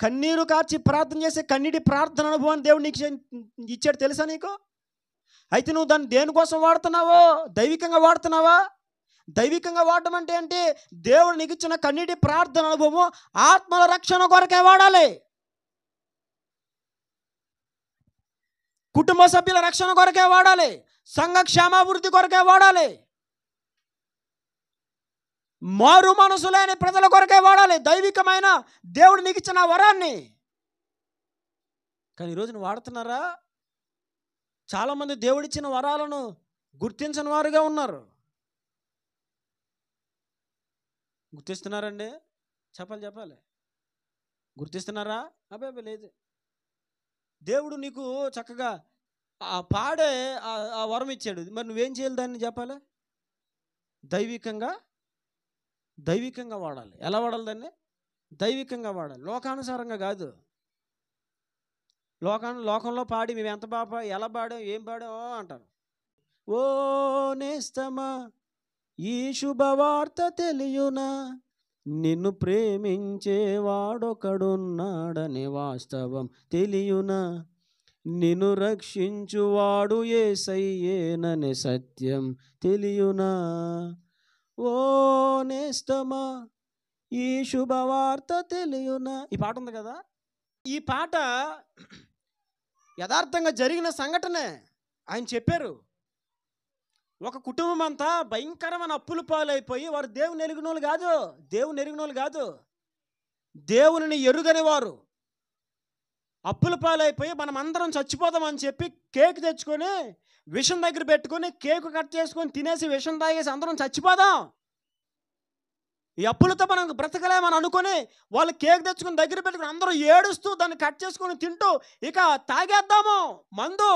కన్నీరు కార్చి ప్రార్థన చేసే కన్నీటి ప్రార్థన అనుభవాన్ని దేవుడు నీకు ఇచ్చాడు తెలుసా నీకు? అయితే నువ్వు దాన్ని దేనికోసం వాడుతున్నావో? దైవికంగా వాడుతున్నావా? దైవికంగా వాడటం అంటే ఏంటి? దేవుడు నీకు ఇచ్చిన కన్నీటి ప్రార్థన అనుభవం ఆత్మల రక్షణ కొరకే వాడాలి, కుటుంబ సభ్యుల రక్షణ కొరకే వాడాలి, సంఘ క్షేమాభివృద్ధి కొరకే వాడాలి, మారు మనసు లేని ప్రజల కొరకే వాడాలి దైవికమైన దేవుడు నీకు ఇచ్చిన వరాన్ని. కానీ ఈరోజు నువ్వు వాడుతున్నారా? చాలామంది దేవుడిచ్చిన వరాలను గుర్తించని వారుగా ఉన్నారు. గుర్తిస్తున్నారండి? చెప్పాలి, గుర్తిస్తున్నారా? అబ్బాయి లేదు. దేవుడు నీకు చక్కగా పాడే ఆ వరం ఇచ్చాడు, మరి నువ్వేం చేయాలి? దాన్ని చెప్పాలి, దైవికంగా వాడాలి. ఎలా వాడాలి? దాన్ని దైవికంగా వాడాలి, లోకానుసారంగా కాదు. లోకంలో పాడి మేము ఎంత బాగా ఎలా పాడాం, ఏం పాడాం అంటారు. ఓ నేస్తమా ఈ శుభవార్త తెలియునా, నిన్ను ప్రేమించేవాడొకడున్నాడని వాస్తవం తెలియునా, నిన్ను రక్షించువాడు యేసయ్యేననే సత్యం తెలియునా. ఓ నేస్తమా ఈ శుభవార్త తెలియునా. ఈ పాట ఉంది కదా, ఈ పాట యథార్థంగా జరిగిన సంఘటనే. ఆయన చెప్పారు, ఒక కుటుంబం అంతా భయంకరమైన అప్పుల పాలైపోయి వారు దేవుని ఎరిగినోళ్ళు కాదు, దేవుని ఎరుగని వారు అప్పుల పాలైపోయి మనం అందరం చచ్చిపోదామని చెప్పి కేక్ తెచ్చుకొని విషం దగ్గర పెట్టుకొని కేక్ కట్ చేసుకొని తినేసి విషం తాగేసి అందరం చచ్చిపోదాం, ఈ అప్పులతో మనం బ్రతకలేమని అనుకొని వాళ్ళు కేక్ తెచ్చుకొని దగ్గర పెట్టుకుని అందరూ ఏడుస్తూ దాన్ని కట్ చేసుకొని తింటూ ఇక తాగేద్దాము మందు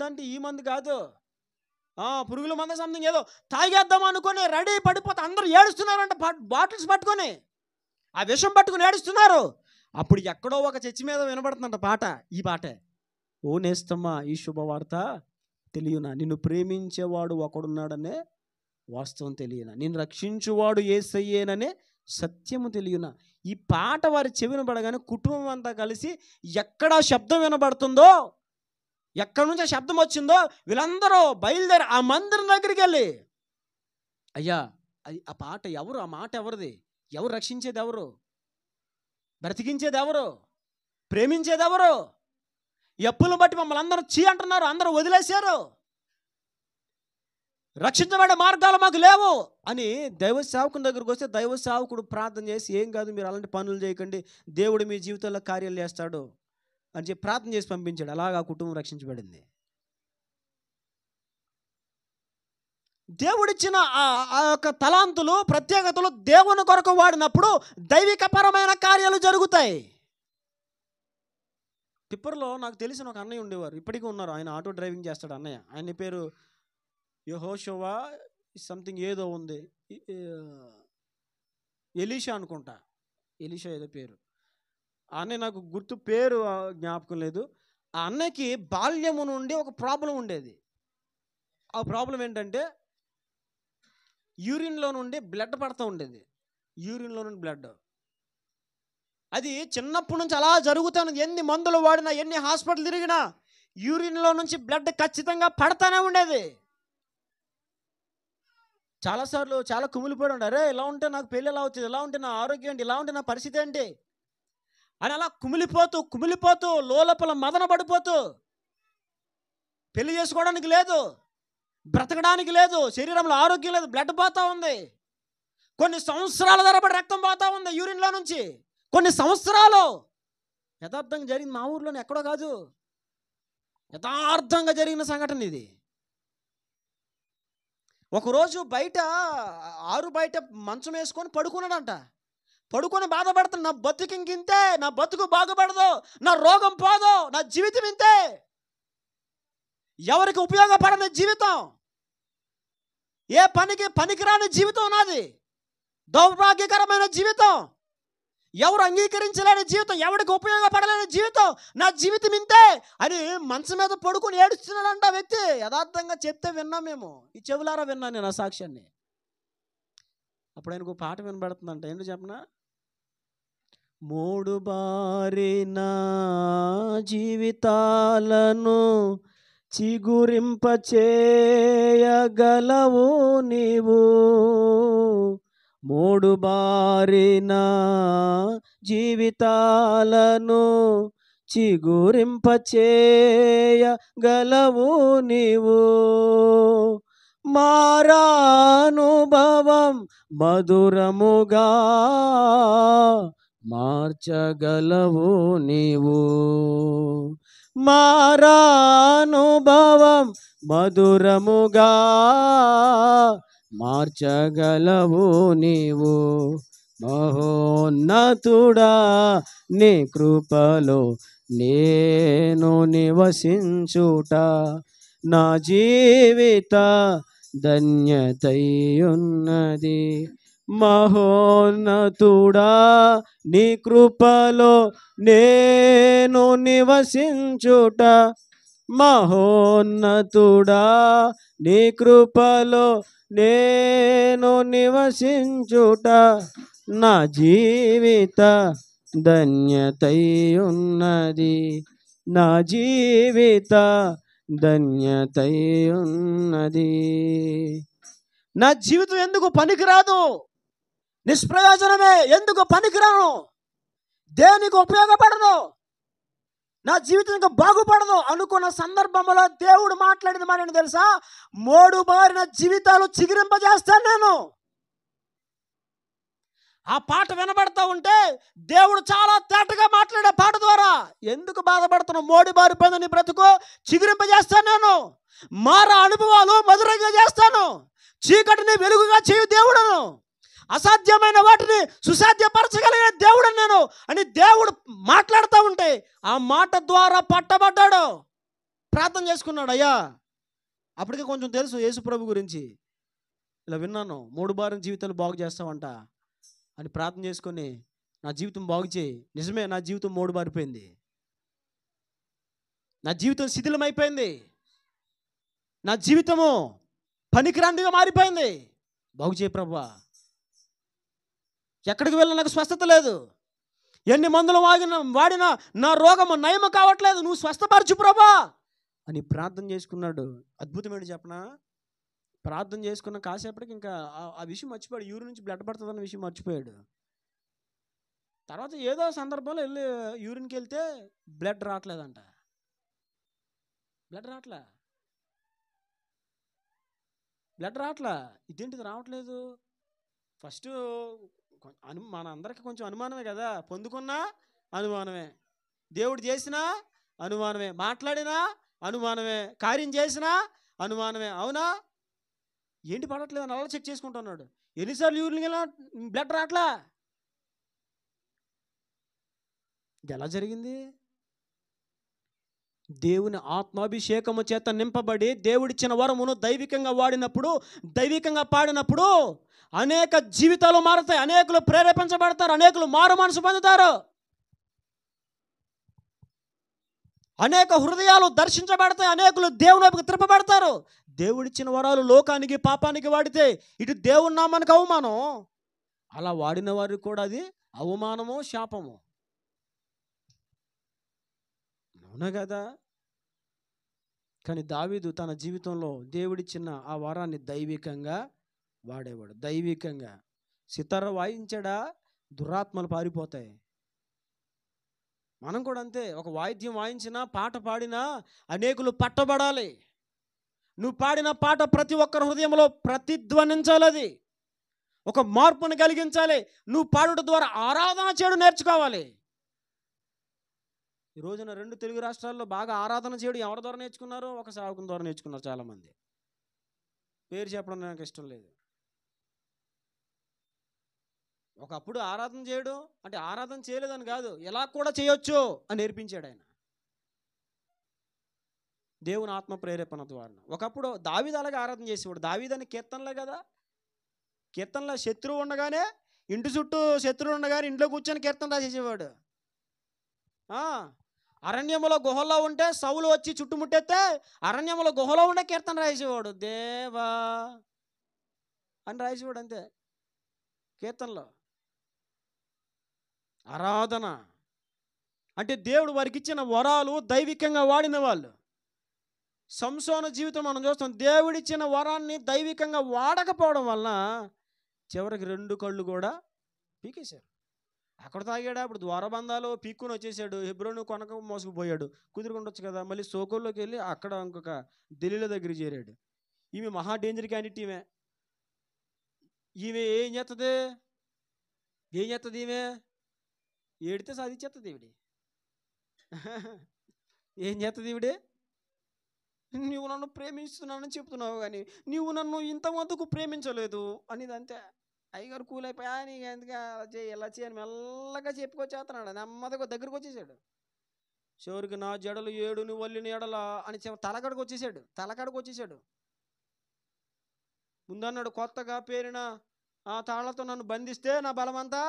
అంటే ఈ మందు కాదు, పురుగుల మందు సంథింగ్ ఏదో తాగేద్దాము అనుకొని రెడీ పడిపోతే అందరూ ఏడుస్తున్నారంట, బాటిల్స్ పట్టుకొని ఆ విషం పట్టుకుని ఏడుస్తున్నారు. అప్పుడు ఎక్కడో ఒక చర్చి మీద వినబడుతుందంట పాట, ఈ పాటే, ఓ నేస్తమ్మా ఈ శుభవార్త తెలియనా, నిన్ను ప్రేమించేవాడు ఒకడున్నాడనే వాస్తవం తెలియనా, నిన్ను రక్షించువాడు యేసయ్యేననే సత్యము తెలియనా. ఈ పాట వారి చెవిన పడగానే కుటుంబం అంతా కలిసి ఎక్కడ శబ్దం వినబడుతుందో, ఎక్కడి నుంచి ఆ శబ్దం వచ్చిందో వీళ్ళందరూ బయలుదేరి ఆ మందిరం దగ్గరికి వెళ్ళి, అయ్యా అది ఆ పాట ఎవరు, ఆ మాట ఎవరిది, ఎవరు రక్షించేది ఎవరు, బ్రతికించేది ఎవరు, ప్రేమించేది ఎవరు, ఎప్పులను బట్టి మమ్మల్ని అందరూ చీ అంటున్నారు, అందరూ వదిలేశారు, రక్షించబడే మార్గాలు మాకు లేవు అని దైవ సేవకుని దగ్గరకు వస్తే దైవ సేవకుడు ప్రార్థన చేసి, ఏం కాదు మీరు అలాంటి పనులు చేయకండి, దేవుడు మీ జీవితంలో కార్యాలు చేస్తాడు అని చెప్పి ప్రార్థన చేసి పంపించాడు. అలాగా కుటుంబం రక్షించబడింది. దేవుడిచ్చిన ఆ యొక్క తలాంతులు ప్రత్యేకతలు దేవుని కొరకు వాడినప్పుడు దైవికపరమైన కార్యాలు జరుగుతాయి. తిప్పర్లో నాకు తెలిసిన ఒక అన్నయ్య ఉండేవారు, ఇప్పటికీ ఉన్నారు, ఆయన ఆటో డ్రైవింగ్ చేస్తాడు అన్నయ్య. ఆయన పేరు యెహోషువ సంథింగ్ ఏదో ఉంది, ఎలీషా అనుకుంటా, ఎలీషా ఏదో పేరు. ఆ అన్నయ్య నాకు గుర్తు పేరు జ్ఞాపకం లేదు. ఆ అన్నయ్యకి బాల్యము నుండి ఒక ప్రాబ్లం ఉండేది. ఆ ప్రాబ్లం ఏంటంటే యూరిన్లో నుండి బ్లడ్ పడుతూ ఉండేది, యూరిన్లో నుండి బ్లడ్. అది చిన్నప్పటి నుంచి అలా జరుగుతాను, ఎన్ని మందులు వాడినా ఎన్ని హాస్పిటల్ తిరిగినా యూరిన్లో నుంచి బ్లడ్ ఖచ్చితంగా పడతానే ఉండేది. చాలాసార్లు చాలా కుమిలిపోయి ఉండే, అరే ఇలా ఉంటే నాకు పెళ్ళి ఎలా అవుతుంది, ఇలా ఉంటే నా ఆరోగ్యం ఏంటి, ఇలా ఉంటే నా పరిస్థితి ఏంటి అని అలా కుమిలిపోతూ లోపల మదన పడిపోతూ, పెళ్లి చేసుకోవడానికి లేదు, బ్రతకడానికి లేదు, శరీరంలో ఆరోగ్యం లేదు, బ్లడ్ పోతా ఉంది, కొన్ని సంవత్సరాల తరబడి రక్తం పోతా ఉంది యూరిన్లో నుంచి, కొన్ని సంవత్సరాలు. యథార్థంగా జరిగింది, మా ఊర్లోనే ఎక్కడో కాదు, యథార్థంగా జరిగిన సంఘటన ఇది. ఒకరోజు ఆరు బయట మంచం వేసుకొని పడుకున్నాడంట. పడుకొని బాధపడుతున్నా, నా బతుకు ఇంకింతే, నా బతుకు బాగుపడదు, నా రోగం పోదు, నా జీవితం ఇంతే, ఎవరికి ఉపయోగపడని జీవితం, ఏ పనికి పనికిరాని జీవితం నాది, దౌర్భాగ్యకరమైన జీవితం, ఎవరు అంగీకరించలేని జీవితం, ఎవరికి ఉపయోగపడలేని జీవితం, నా జీవితం ఇంతే అని మంచం మీద పడుకుని ఏడుస్తున్నాడంట వ్యక్తి. యథార్థంగా చెప్తే విన్నాం మేము, ఈ చెవులారా విన్నాను నేను ఆ సాక్ష్యాన్ని. అప్పుడు ఆయనకు పాట వినబడుతుందంట, ఏంటో చెప్పనా, మూడు బారిన జీవితాలను చిగురింప చేయగలవు నీవు, మూడు బారిన జీవితాలను చిగురింప చేయగలవు నీవు, మారానుభవం మధురముగా మార్చగలవు నీవు, మారానుభవం మధురముగా మార్చగలవు నీవు, మహోన్నతుడా నీ కృపలో నేను నివసించుట నా జీవిత ధన్యతయున్నది, మహోన్నతుడా నీ కృపలో నేను నివసించుట, మహోన్నతుడా నీ కృపలో నేను నివసించుట నా జీవిత ధన్యతయున్నది, నా జీవిత ధన్యతయున్నది. నా జీవితం ఎందుకు పనికిరాదు, నిష్ప్రయోజనమే, ఎందుకు పనికిరాను, దేనికి ఉపయోగపడదు, నా జీవితం ఇంకా బాగుపడదు అనుకున్న సందర్భంలో దేవుడు మాట్లాడిన మాట ఏంటో తెలుసా? మోడు బారిన జీవితాలు చిగురింపజేస్తాను నేను. ఆ పాట వినబడతా ఉంటే దేవుడు చాలా తేటగా మాట్లాడే పాట ద్వారా, ఎందుకు బాధపడుతున్నావు? మోడి బారిపోయిన నీ బ్రతుకు చిగురింపజేస్తాను నేను. మార అనుభవాలు మధురంగా చేస్తాను. చీకటిని వెలుగుగా చేయు దేవుడను. అసాధ్యమైన వాటిని సుసాధ్యపరచగలిగే దేవుడు నేను అని దేవుడు మాట్లాడుతూ ఉంటే ఆ మాట ద్వారా పట్టబడ్డాడు. ప్రార్థన చేసుకున్నాడు. అయ్యా, అప్పటికే కొంచెం తెలుసు యేసు ప్రభు గురించి. ఇలా విన్నాను, 3 బారిన జీవితాలు బాగు చేస్తావంట అని ప్రార్థన చేసుకొని, నా జీవితం బాగు చేయి. నిజమే, నా జీవితం 3 బారిపోయింది. నా జీవితం శిథిలమైపోయింది. నా జీవితము పనికిరాందిగా మారిపోయింది. బాగు చేయి ప్రభువా. ఎక్కడికి వెళ్ళినా నాకు స్వస్థత లేదు. ఎన్ని మందులు వాడినా నా రోగము నయం కావట్లేదు. నువ్వు స్వస్థపరచు ప్రభువా అని ప్రార్థన చేసుకున్నాడు. అద్భుతమైన చెప్పనా, ప్రార్థన చేసుకున్న కాసేపటికి ఇంకా ఆ విషయం మర్చిపోయాడు. యూరిన్ నుంచి బ్లడ్ పడుతుందన్న విషయం మర్చిపోయాడు. తర్వాత ఏదో సందర్భంలో వెళ్ళి యూరిన్కి వెళ్తే బ్లడ్ రావట్లేదంట. బ్లడ్ రావట్లా. ఇదేంటిది రావట్లేదు? ఫస్ట్ మన అందరికీ కొంచెం అనుమానమే కదా. పొందుకున్నా అనుమానమే, దేవుడు చేసినా అనుమానమే, మాట్లాడినా అనుమానమే, కార్యం చేసినా అనుమానమే. అవునా? ఏంటి పడట్లేదు అని అలా చెక్ చేసుకుంటున్నాడు. ఎన్నిసార్లు యూరిన్కి వెళ్ళినా బ్లడ్ రావట్లా. ఇది ఎలా జరిగింది? దేవుని ఆత్మాభిషేకము చేత నింపబడి దేవుడిచ్చిన వరమును దైవికంగా వాడినప్పుడు, దైవికంగా పాడినప్పుడు అనేక జీవితాలు మారుతాయి. అనేకులు ప్రేరేపించబడతారు. అనేకులు మారు మనసు పొందుతారు. అనేక హృదయాలు దర్శించబడతాయి. అనేకులు దేవుని వైపుకి త్రిప్పబడతారు. దేవుడిచ్చిన వరాలు లోకానికి పాపానికి వాడితే ఇటు దేవుని నామానికి అవమానం, అలా వాడిన వారికి కూడా అది అవమానము, శాపము. అవునా కదా? కానీ దావీదు తన జీవితంలో దేవుడిచ్చిన ఆ వరాన్ని దైవికంగా వాడేవాడు. దైవికంగా సితార వాయించాడా, దురాత్మలు పారిపోతాయి. మనం కూడా అంతే. ఒక వాయిద్యం వాయించినా, పాట పాడినా అనేకులు పట్టబడాలి. నువ్వు పాడిన పాట ప్రతి ఒక్కరి హృదయంలో ప్రతిధ్వనించాలి. అది ఒక మార్పును కలిగించాలి. నువ్వు పాడుట ద్వారా ఆరాధన చేయడం నేర్చుకోవాలి. ఈ రోజున 2 తెలుగు రాష్ట్రాల్లో బాగా ఆరాధన చేయడం ఎవరి ద్వారా నేర్చుకున్నారు? ఒక సేవకుని ద్వారా నేర్చుకున్నారు చాలామంది. పేరు చెప్పడం నాకు ఇష్టం లేదు. ఒకప్పుడు ఆరాధన చేయడం అంటే ఆరాధన చేయలేదని కాదు, ఎలా కూడా చేయొచ్చు అని నేర్పించాడు ఆయన, దేవుని ఆత్మ ప్రేరేపణ ద్వారా. ఒకప్పుడు దావీదు అలాగే ఆరాధన చేసేవాడు. దావీదు అని కీర్తనలే కదా. కీర్తనలో శత్రువు ఉండగానే, ఇంటి చుట్టూ శత్రువు ఉండగానే ఇంట్లో కూర్చొని కీర్తన రాసేసేవాడు. అరణ్యములో గుహల్లో ఉంటే సౌలు వచ్చి చుట్టుముట్టేస్తే అరణ్యములో గుహలో ఉండే కీర్తన రాసేవాడు. దేవా అని రాసేవాడు అంతే. కీర్తనలో ఆరాధన అంటే దేవుడు వారికి ఇచ్చిన వరాలు దైవికంగా వాడిన వాళ్ళు. సంసోను జీవితం మనం చూస్తాం. దేవుడిచ్చిన వరాన్ని దైవికంగా వాడకపోవడం వలన చివరికి 2 కళ్ళు కూడా పీకేశారు. అక్కడ తాగాడు, అప్పుడు ద్వారబంధాలు పీక్కుని వచ్చేసాడు. హెబ్రోను కొనక మోసుకుపోయాడు. కుదురుకుండొచ్చు కదా. మళ్ళీ సోకోల్లోకి వెళ్ళి అక్కడ ఇంకొక ఢిల్లీలో దగ్గరికి చేరాడు. ఈమె మహా డేంజర్ క్యాండిడేట్. ఈమె ఏం చేస్తుంది? ఈమె ఏడితే సాధించేస్తుంది. ఏం చేస్తుంది ఈవిడే? నువ్వు నన్ను ప్రేమిస్తున్నానని చెప్తున్నావు కానీ నువ్వు నన్ను ఇంతమందుకు ప్రేమించలేదు అనేది అంతే. అయ్యగారు కూలైపోయా, నీకు ఎందుకు అలా చేయి ఎలా చేయని మెల్లగా చెప్పుకొచ్చేస్తున్నాడు. నెమ్మదిగా దగ్గరకు వచ్చేసాడు. చివరికి నా జడలు 7 వల్లిన ఎడలా అని తలకాడికి వచ్చేసాడు. ముందన్నాడు, కొత్తగా పేరిన ఆ తాళ్లతో నన్ను బంధిస్తే నా బలమంతా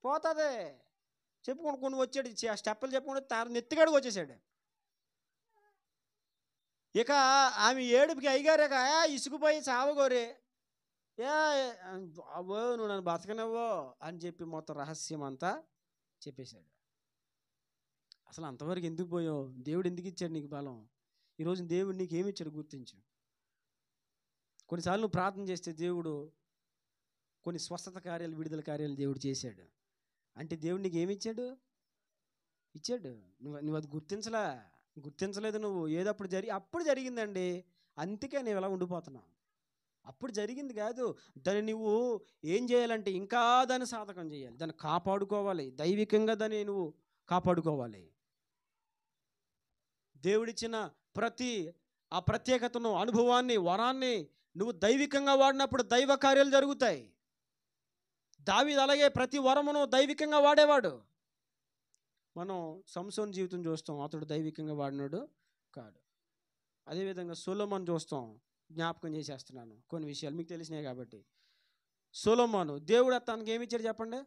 పోతుంది చెప్పుకొని కొన్ని వచ్చాడు. స్టెప్పులు చెప్పుకుంటే నెత్తికాడికి వచ్చేసాడు. ఇక ఆమె ఏడుపుకి అయ్యగారు ఇక ఇసుకుపోయి చావగోరే, అవ్వో నువ్వు నన్ను బతకనివ్వో అని చెప్పి మొత్తం రహస్యం అంతా చెప్పేశాడు. అసలు అంతవరకు ఎందుకు పోయావు? దేవుడు ఎందుకు ఇచ్చాడు నీకు బలం? ఈరోజు దేవుడు నీకు ఏమి ఇచ్చాడు గుర్తించు. కొన్నిసార్లు నువ్వు ప్రార్థన చేస్తే దేవుడు కొన్ని స్వస్థత కార్యాలు, విడుదల కార్యాలు దేవుడు చేశాడు. అంటే దేవుడు నీకు ఏమి ఇచ్చాడు? ఇచ్చాడు. నువ్వు అది గుర్తించలేదు నువ్వు. ఏదో అప్పుడు జరిగిందండి, అందుకే నేను ఇలా ఉండిపోతున్నావు. అప్పుడు జరిగింది కాదు. దాన్ని నువ్వు ఏం చేయాలంటే ఇంకా దాన్ని సాధకం చేయాలి, దాన్ని కాపాడుకోవాలి, దైవికంగా దాన్ని నువ్వు కాపాడుకోవాలి. దేవుడిచ్చిన ప్రతి ఆ ప్రత్యేకతను, అనుభవాన్ని, వరాన్ని నువ్వు దైవికంగా వాడినప్పుడు దైవ కార్యాలు జరుగుతాయి. దావీదు అలాగే ప్రతి వరమును దైవికంగా వాడేవాడు. మనం సంసోన్ జీవితం చూస్తాం, అతడు దైవికంగా వాడినాడు కాడు. అదేవిధంగా సొలొమోను చూస్తాం. జ్ఞాపకం చేసేస్తున్నాను కొన్ని విషయాలు మీకు తెలిసినాయి కాబట్టి. సొలొమోను దేవుడు తనకి ఏమి ఇచ్చాడు చెప్పండి?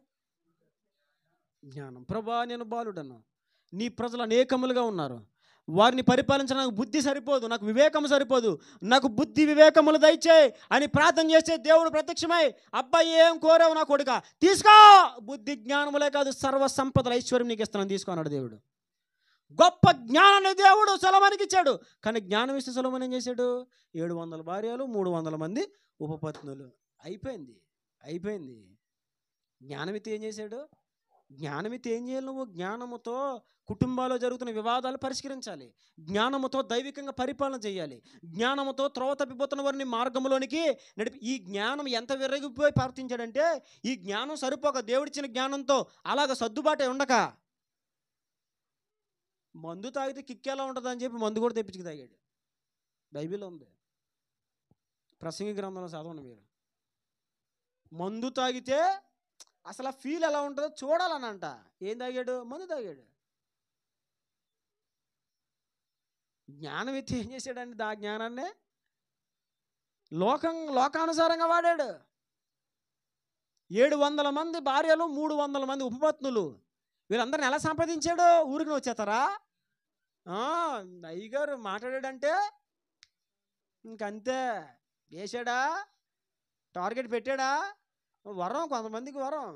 జ్ఞానం. ప్రభా, నేను బాలుడను, నీ ప్రజలు అనేకములుగా ఉన్నారు, వారిని పరిపాలించడానికి బుద్ధి సరిపోదు, నాకు వివేకము సరిపోదు, నాకు బుద్ధి వివేకములు దయచేయి అని ప్రార్థన చేస్తే దేవుడు ప్రత్యక్షమై, అబ్బాయి ఏం కోరావు నా కొడుక, తీసుకో, బుద్ధి జ్ఞానములే కాదు సర్వ సంపదల ఐశ్వర్యం నీకు ఇస్తానని తీసుకో అన్నాడు దేవుడు. గొప్ప జ్ఞానాన్ని దేవుడు సొలొమోనుకి ఇచ్చాడు. కానీ జ్ఞానం ఇస్తే సొలొమోను ఏం చేశాడు? 700 భార్యలు, 300 మంది ఉపపత్నులు. అయిపోయింది. జ్ఞానమిత్తి ఏం చేశాడు? జ్ఞానమిత్తి ఏం చేయాలి? నువ్వు జ్ఞానముతో కుటుంబాల్లో జరుగుతున్న వివాదాలు పరిష్కరించాలి, జ్ఞానముతో దైవికంగా పరిపాలన చేయాలి, జ్ఞానముతో త్రోవ తప్పిపోతున్న వారిని మార్గంలోనికి నడిపి. ఈ జ్ఞానం ఎంత విరగిపోయి ప్రవర్తించాడంటే, ఈ జ్ఞానం సరిపోక దేవుడిచ్చిన జ్ఞానంతో అలాగ సర్దుబాటే ఉండక మందు తాగితే కిక్ ఎలా ఉంటుందని చెప్పి మందు కూడా తెప్పించుకు తాగాడు. బైబిల్లో ఉంది, ప్రసంగి గ్రంథంలో చదవండి మీరు. మందు తాగితే అసలు ఆ ఫీల్ ఎలా ఉంటుందో చూడాలనంట. ఏం తాగాడు? మందు తాగాడు. జ్ఞానం ఎత్తి ఏం చేశాడండి? ఆ జ్ఞానాన్ని లోకానుసారంగా వాడాడు. 700 మంది భార్యలు, 300 మంది ఉపపత్నులు, వీళ్ళందరిని ఎలా సంపాదించాడు? ఊరికి వచ్చేస్తారా? అయ్యగారు మాట్లాడాడంటే ఇంకంతే, వేసాడా, టార్గెట్ పెట్టాడా? వరం, కొంతమందికి వరం.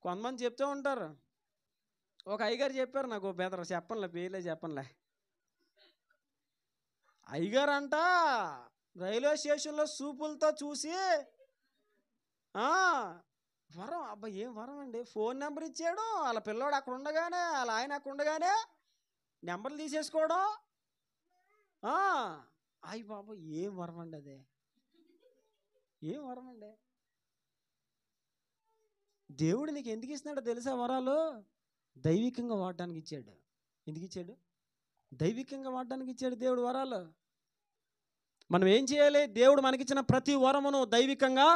కొంతమంది చెప్తూ ఉంటారు. ఒక అయ్యగారు చెప్పారు నాకు, బెదర చెప్పనులే, పేర్లే చెప్పనులే. అయ్యగారు అంట రైల్వే స్టేషన్లో సూపులతో చూసి, వరం, అబ్బా ఏం వరం అండి, ఫోన్ నెంబర్ ఇచ్చాడు, వాళ్ళ పిల్లోడు అక్కడ ఉండగానే, వాళ్ళ ఆయన అక్కడ ఉండగానే నెంబర్లు తీసేసుకోవడం. అయ్యి బాబా, ఏం వరం అండి అదే, ఏం వరం అండి? దేవుడు నీకు ఎందుకు ఇస్తున్నాడో తెలుసా? వరాలు దైవికంగా వాడడానికి ఇచ్చాడు. ఎందుకు ఇచ్చాడు? దైవికంగా వాడడానికి ఇచ్చాడు దేవుడు వరాలు. మనం ఏం చేయాలి? దేవుడు మనకిచ్చిన ప్రతి వరమును దైవికంగా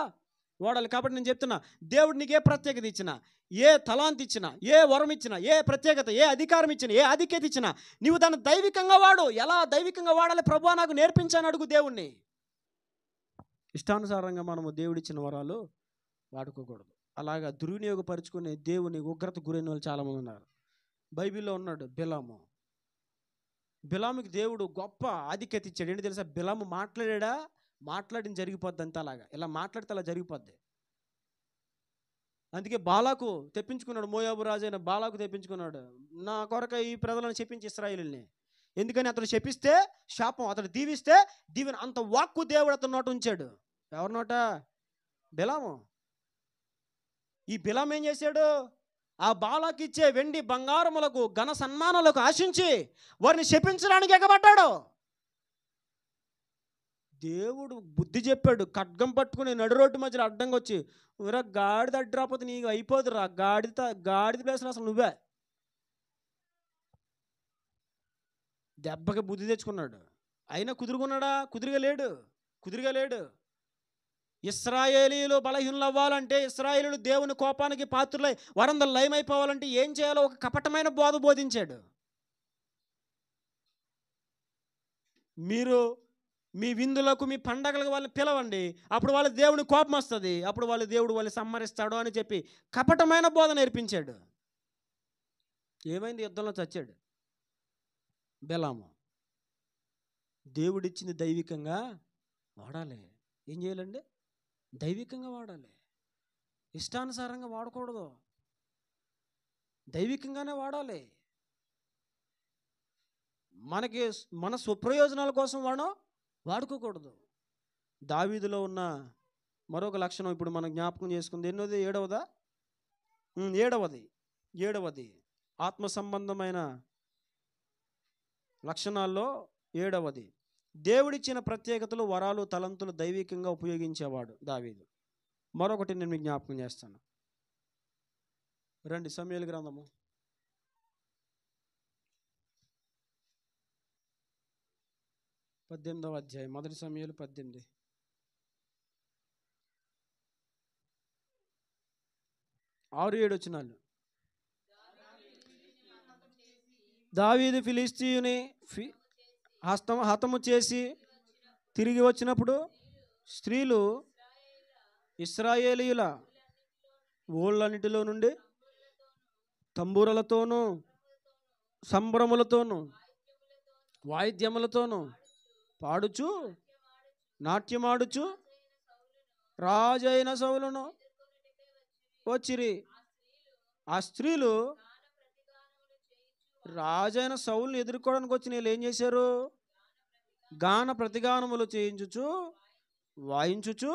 వాడాలి. కాబట్టి నేను చెప్తున్నా, దేవుడు నీకు ఏ ప్రత్యేకత ఇచ్చినా, ఏ తలాంత్ ఇచ్చినా, ఏ వరం ఇచ్చినా, ఏ ప్రత్యేకత, ఏ అధికారం ఇచ్చినా, ఏ ఆధిక్యత ఇచ్చినా, నీవు దాన్ని దైవికంగా వాడు. ఎలా దైవికంగా వాడాలి? ప్రభువా నాకు నేర్పించాను అడుగు దేవుణ్ణి. ఇష్టానుసారంగా మనము దేవుడిచ్చిన వరాలు వాడుకోకూడదు. అలాగా దుర్వినియోగపరుచుకునే దేవుని ఉగ్రత గురైన వాళ్ళు చాలామంది ఉన్నారు. బైబిల్లో ఉన్నాడు బిలాము. బిలాముకి దేవుడు గొప్ప ఆధిక్యత ఇచ్చాడు. ఏంటి తెలుసా? బిలాము మాట్లాడిన జరిగిపోద్ది అంతా. అలాగా ఇలా మాట్లాడితే అలా జరిగిపోద్ది. అందుకే బాలాకు తెప్పించుకున్నాడు, మోయాబు రాజు అయిన బాలాకు తెప్పించుకున్నాడు. నా కొరక ఈ ప్రజలను చెప్పించి ఇశ్రాయేలుని. ఎందుకని? అతడు శపిస్తే శాపం, అతడు దీవిస్తే దీవెన. అంత వాక్కు దేవుడు అతని నోట ఉంచాడు. ఎవరి నోట? బిలాము. ఈ బిలాం ఏం చేశాడు? ఆ బాలాకి ఇచ్చే వెండి బంగారములకు, ఘన సన్మానాలకు ఆశించి వారిని శపించడానికి ఎగబడ్డాడు. దేవుడు బుద్ధి చెప్పాడు. ఖడ్గం పట్టుకుని నడు రోడ్డు మధ్యలో అడ్డంగా వచ్చి, ఊరా గాడిద అడ్డు రాకపోతే నీకు అయిపోదురా, గాడిద ప్లేస్లో అసలు నువ్వే. దెబ్బకి బుద్ధి తెచ్చుకున్నాడు. అయినా కుదురుగా లేడు. ఇశ్రాయేలీలు బలహీనులు అవ్వాలంటే, ఇశ్రాయేలీలు దేవుని కోపానికి పాత్రులై వారందరూ లయమైపోవాలంటే ఏం చేయాలో ఒక కపటమైన బోధ బోధించాడు. మీరు మీ విందులకు, మీ పండగలకు వాళ్ళని పిలవండి, అప్పుడు వాళ్ళ దేవుని కోపం వస్తుంది, అప్పుడు దేవుడు వాళ్ళు సంహరిస్తాడు అని చెప్పి కపటమైన బోధ నేర్పించాడు. ఏమైంది? యుద్ధంలో చచ్చాడు బిలాము. దేవుడిచ్చింది దైవికంగా వాడాలి. ఏం చేయాలండి? దైవికంగా వాడాలి. ఇష్టానుసారంగా వాడకూడదు, దైవికంగానే వాడాలి. మన స్వప్రయోజనాల కోసం వాడుకోకూడదు. దావీదులో ఉన్న మరొక లక్షణం ఇప్పుడు మనం జ్ఞాపకం చేసుకుంది. ఎన్నోది? 7వది. ఏడవది ఆత్మ సంబంధమైన లక్షణాల్లో ఏడవది దేవుడిచ్చిన ప్రత్యేకతలు, వరాలు, తలంతులు దైవికంగా ఉపయోగించేవాడు దావీదు. మరొకటి నేను మీకు జ్ఞాపకం చేస్తాను. రండి సమూయేలు గ్రంథము 18వ అధ్యాయం. మొదటి సమూయేలు 18. ఆరు ఏడు వచనాలు. దావీదు ఫిలిష్తీయుని హతము చేసి తిరిగి వచ్చినప్పుడు స్త్రీలు ఇశ్రాయేలీయుల ఊళ్ళన్నిటిలో నుండి తంబూరలతోనూ సంభ్రములతోనూ వాయిద్యములతోనూ పాడుచు నాట్యమాడుచు రాజైన సౌలును వచ్చిరి. ఆ స్త్రీలు రాజైన సౌలుని ఎదుర్కోవడానికి వచ్చి వీళ్ళు ఏం చేశారు? గాన ప్రతిగానములు చేయించుచు వాయించుచు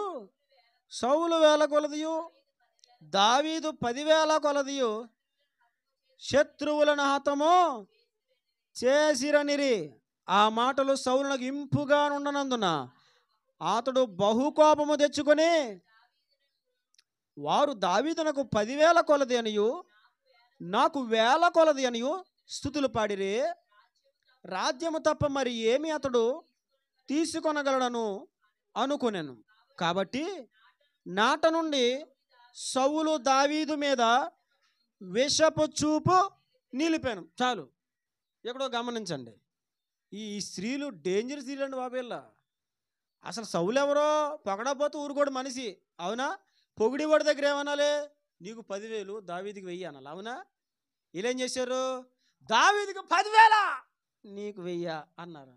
సౌలు వేల కొలదియు దావీదు 10,000 కొలదియు శత్రువులను హతము చేసిరనిరి. ఆ మాటలు సౌలునకు ఇంపుగా ఉండనందున అతడు బహుకోపము తెచ్చుకొని వారు దావీదునకు 10,000 కొలది అనియు నాకు 1,000 కొలది అనియు స్తుతులు పాడిరే. రాజ్యము తప్ప మరి ఏమి అతడు తీసుకొనగలడను అనుకొనెను. కాబట్టి నాట నుండి సౌలు దావీదు మీద విషపు చూపు నిలిపాను. చాలు. ఎక్కడో గమనించండి, ఈ స్త్రీలు డేంజర్ స్త్రీలు అండి బాబేళ్ళ. అసలు సౌలు ఎవరో పొగడపోతే ఊరుకోడు మనిషి, అవునా? పొగిడివాడి దగ్గర ఏమనాలి? నీకు 10,000 దావీదికి 1,000 అనాలి, అవునా? వీళ్ళేం చేశారు? దావీదికి 10,000 నీకు 1,000 అన్నారు.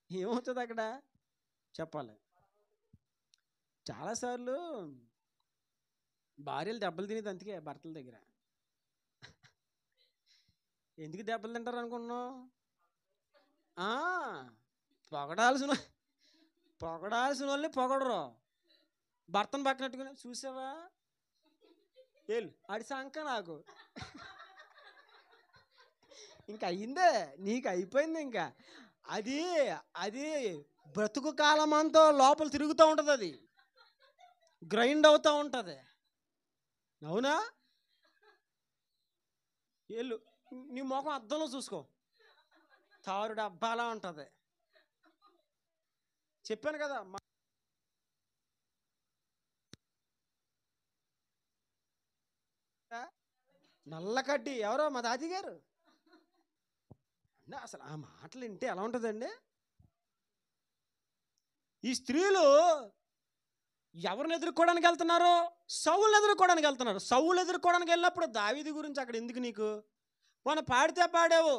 ఏమవుతుంది అక్కడ చెప్పాలి. చాలాసార్లు భార్యలు దెబ్బలు తినేది అందుకే భర్తల దగ్గర. ఎందుకు దెబ్బలు తింటారు అనుకున్నావు? పొగడాల్సిన వాళ్ళని పొగడరు. భర్తను పక్కనట్టుకుని చూసావా ఏళ్ళు ఆడి సంక నాకు ఇంకా అయిందే, నీకు అయిపోయింది. ఇంకా అది అది బ్రతుకు కాలం అంతా లోపల తిరుగుతూ ఉంటుంది, అది గ్రైండ్ అవుతూ ఉంటుంది, అవునా? ఏళ్ళు నీ ముఖం అద్దంలో చూసుకో, తారు డబ్బాలా ఉంటుంది. చెప్పాను కదా, నల్లకడ్డి ఎవరో మా తాతి గారు. అసలు ఆ మాటలు వింటే ఎలా ఉంటుందండి? ఈ స్త్రీలు ఎవరిని ఎదుర్కోవడానికి వెళ్తున్నారు? సౌలుని ఎదుర్కోవడానికి వెళ్తున్నారు. సౌలు ఎదుర్కోవడానికి వెళ్ళినప్పుడు దావీదు గురించి అక్కడ ఎందుకు నీకు? మనం పాడితే పాడావు,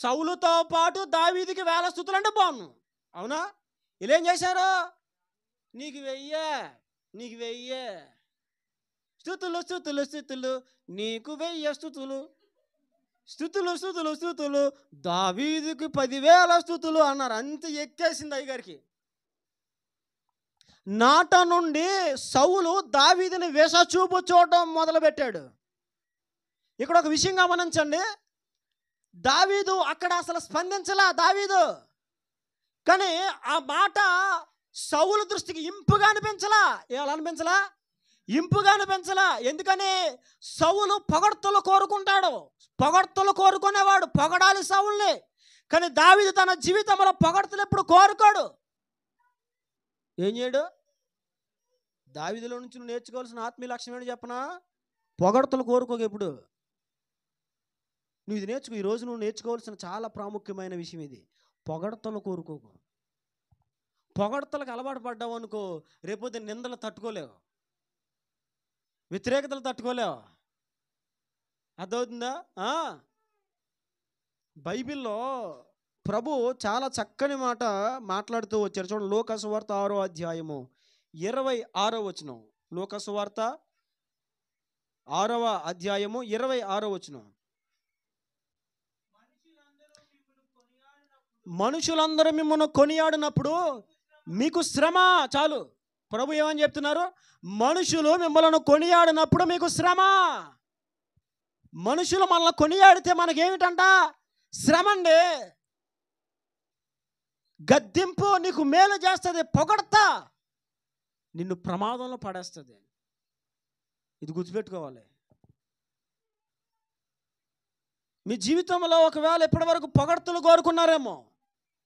సౌలుతో పాటు దావీదుకి 1,000 స్తుతులు అంటే బాగున్నాను, అవునా? ఇలా ఏం చేశారు? నీకు 1,000 స్తుతులు స్తుతులు స్తుతులు, నీకు 1,000 స్తుతులు, స్తుతులు స్తుతులు స్తుతులు, దావీదుకి 10,000 స్తుతులు అన్నారు. అంత ఎక్కేసింది అయ్యగారికి. నాట నుండి సౌలు దావీదుని విషచూపు చూడటం మొదలుపెట్టాడు. ఇక్కడ ఒక విషయం గమనించండి, దావీదు అక్కడ అసలు స్పందించలా దావీదు. కానీ ఆ మాట సౌలు దృష్టికి ఇంపుగా అనిపించలా. ఎలా అనిపించలా? ఇంపుగా అనిపించలా. ఎందుకని? సౌలు పొగడ్తలు కోరుకుంటాడు, పొగడ్తలు కోరుకునేవాడు, పొగడాలి సౌల్ని. కానీ దావీదు తన జీవితంలో పొగడ్తలు ఎప్పుడు కోరుకోడు. ఏం చేయడు? దావీదులో నుంచి నువ్వు నేర్చుకోవాల్సిన ఆత్మీయ లక్ష్యం ఏంటి చెప్పనా? పొగడ్తలు కోరుకోక ఎప్పుడు. నువ్వు ఇది నేర్చుకో. ఈరోజు నువ్వు నేర్చుకోవాల్సిన చాలా ప్రాముఖ్యమైన విషయం ఇది. పొగడ్తలు కోరుకోకు. పొగడ్తలకు అలవాటు పడ్డావు అనుకో, రేపొద్దు నిందలు తట్టుకోలేవు, వ్యతిరేకతలు తట్టుకోలేవు. అర్థమవుతుందా? బైబిల్లో ప్రభు చాలా చక్కని మాట మాట్లాడుతూ వచ్చారు. చూడండి, లూకా సువార్త 6వ అధ్యాయము 26వ వచనం. లూకా సువార్త 6వ అధ్యాయము 26వ వచనం. మనుషులందరూ మిమ్మల్ని కొనియాడినప్పుడు మీకు శ్రమ, చాలు, ప్రభు ఏమని చెప్తున్నారు? మనుషులు మిమ్మల్ని కొనియాడినప్పుడు మీకు శ్రమ. మనుషులు మనల్ని కొనియాడితే మనకేమిటంట? శ్రమ అండి. గద్దింపు నీకు మేలు చేస్తుంది, పొగడతా నిన్ను ప్రమాదంలో పడేస్తుంది. ఇది గుర్తుపెట్టుకోవాలి. మీ జీవితంలో ఒకవేళ ఇప్పటి వరకు పొగడ్తలు కోరుకున్నారేమో,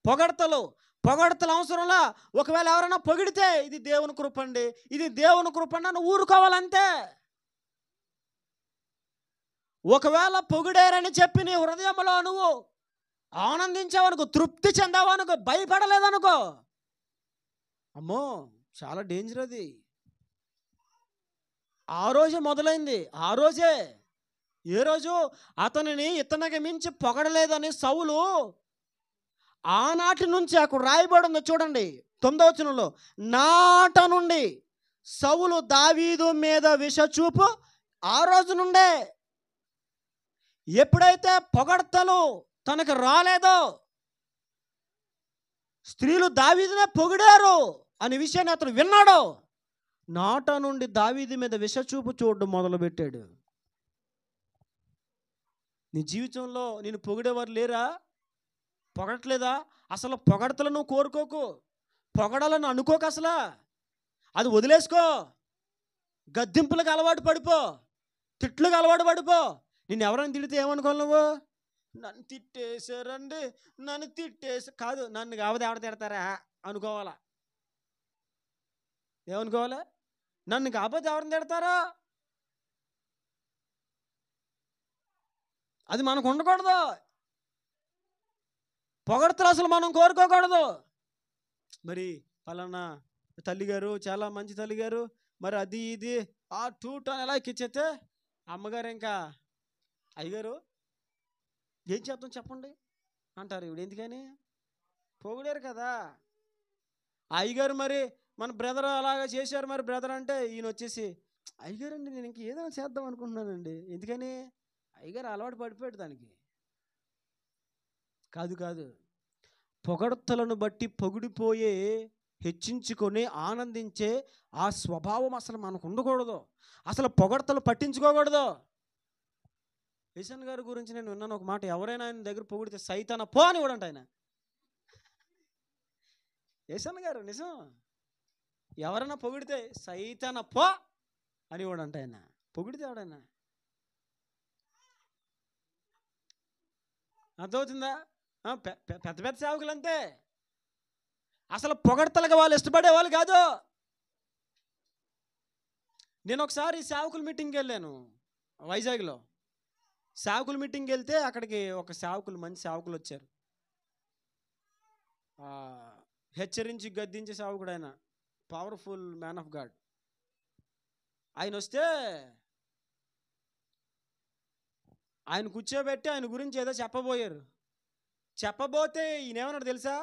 పొగడ్తలు అవసరంలా. ఒకవేళ ఎవరైనా పొగిడితే ఇది దేవుని కృప అండి, ఇది దేవుని కృప అండి అని ఊరుకోవాలంతే. ఒకవేళ పొగిడారని చెప్పి నీ హృదయంలో నువ్వు ఆనందించావనుకో, తృప్తి చెందావనుకో, భయపడలేదనుకో, అమ్మో చాలా డేంజర్ అది. ఆ రోజే మొదలైంది. ఆ రోజే. ఏ రోజు? అతనిని ఇతనికి మించి పొగడలేదని సౌలు ఆనాటి నుంచి అక్కడ రాయబడి ఉంది చూడండి 9వ వచనంలో. నాట నుండి సౌలు దావీదు మీద విషచూపు ఆ రోజు నుండే. ఎప్పుడైతే పొగడ్తలు తనకు రాలేదో, స్త్రీలు దావీదునే పొగిడారు అనే విషయాన్ని అతను విన్నాడు, నాట నుండి దావీదు మీద విషచూపు చూడడం మొదలుపెట్టాడు. నీ జీవితంలో నేను పొగిడేవారు లేరా? పొగడట్లేదా? అసలు పొగడతలు నువ్వు కోరుకోకు, పొగడాలని అనుకోకు, అసలు అది వదిలేసుకో. గద్దింపులకు అలవాటు పడిపో, తిట్లకు అలవాటు పడిపో. నిన్ను ఎవరైనా తిడితే ఏమనుకోవాలి నువ్వు? నన్ను తిట్టేశారండి, నన్ను తిట్టేసి కాదు, నన్ను కావది ఎవడ తిడతారా అనుకోవాలా. ఏమనుకోవాలి? నన్ను కాకపోతే ఎవరిని తిడతారా? అది మనకు ఉండకూడదు. పొగడతలు అసలు మనం కోరుకోకూడదు. మరి పలానా తల్లిగారు చాలా మంచి తల్లిగారు, మరి అది ఇది ఆ టూట్ అని ఎలా ఎక్కిచ్చేస్తే అమ్మగారు ఇంకా అయ్యగారు ఏం చేద్దాం చెప్పండి అంటారు. ఇప్పుడు ఎందుకని? పొగిడారు కదా. అయ్యగారు మరి మన బ్రదర్ అలాగా చేశారు, మరి బ్రదర్ అంటే ఈయన వచ్చేసి అయ్యగారండి నేను ఇంక ఏదైనా చేద్దాం అనుకుంటున్నానండి. ఎందుకని? అయ్యగారు అలవాటు పడిపోయాడు దానికి. కాదు, పొగడ్తలను బట్టి పొగిడిపోయే, హెచ్చించుకొని ఆనందించే ఆ స్వభావం అసలు మనకు ఉండకూడదు. అసలు పొగడ్తలు పట్టించుకోకూడదు. యేసన్ గారి గురించి నేను విన్నాను ఒక మాట, ఎవరైనా ఆయన దగ్గర పొగిడితే సైతాన పో అని కూడా అంట ఆయన. యేసన్ గారు నిజం, ఎవరైనా పొగిడితే సైతాన పో అని కూడా అంట ఆయన. పొగిడితే ఎవడైనా అర్థమవుతుందా? పెద్ద పెద్ద సేవకులు అంతే, అసలు పొగడ్తలుగా వాళ్ళు ఇష్టపడేవాళ్ళు కాదు. నేను ఒకసారి సేవకుల మీటింగ్కి వెళ్ళాను వైజాగ్లో. సేవకుల మీటింగ్కి వెళ్తే అక్కడికి ఒక మంచి సేవకులు వచ్చారు. హెచ్చరించి గద్దించే సేవకుడు ఆయన, పవర్ఫుల్ మ్యాన్ ఆఫ్ గాడ్. ఆయన వస్తే ఆయన కూర్చోబెట్టి ఆయన గురించి ఏదో చెప్పబోయారు. చెప్పబోతే ఈయన ఏమన్నాడు తెలుసా?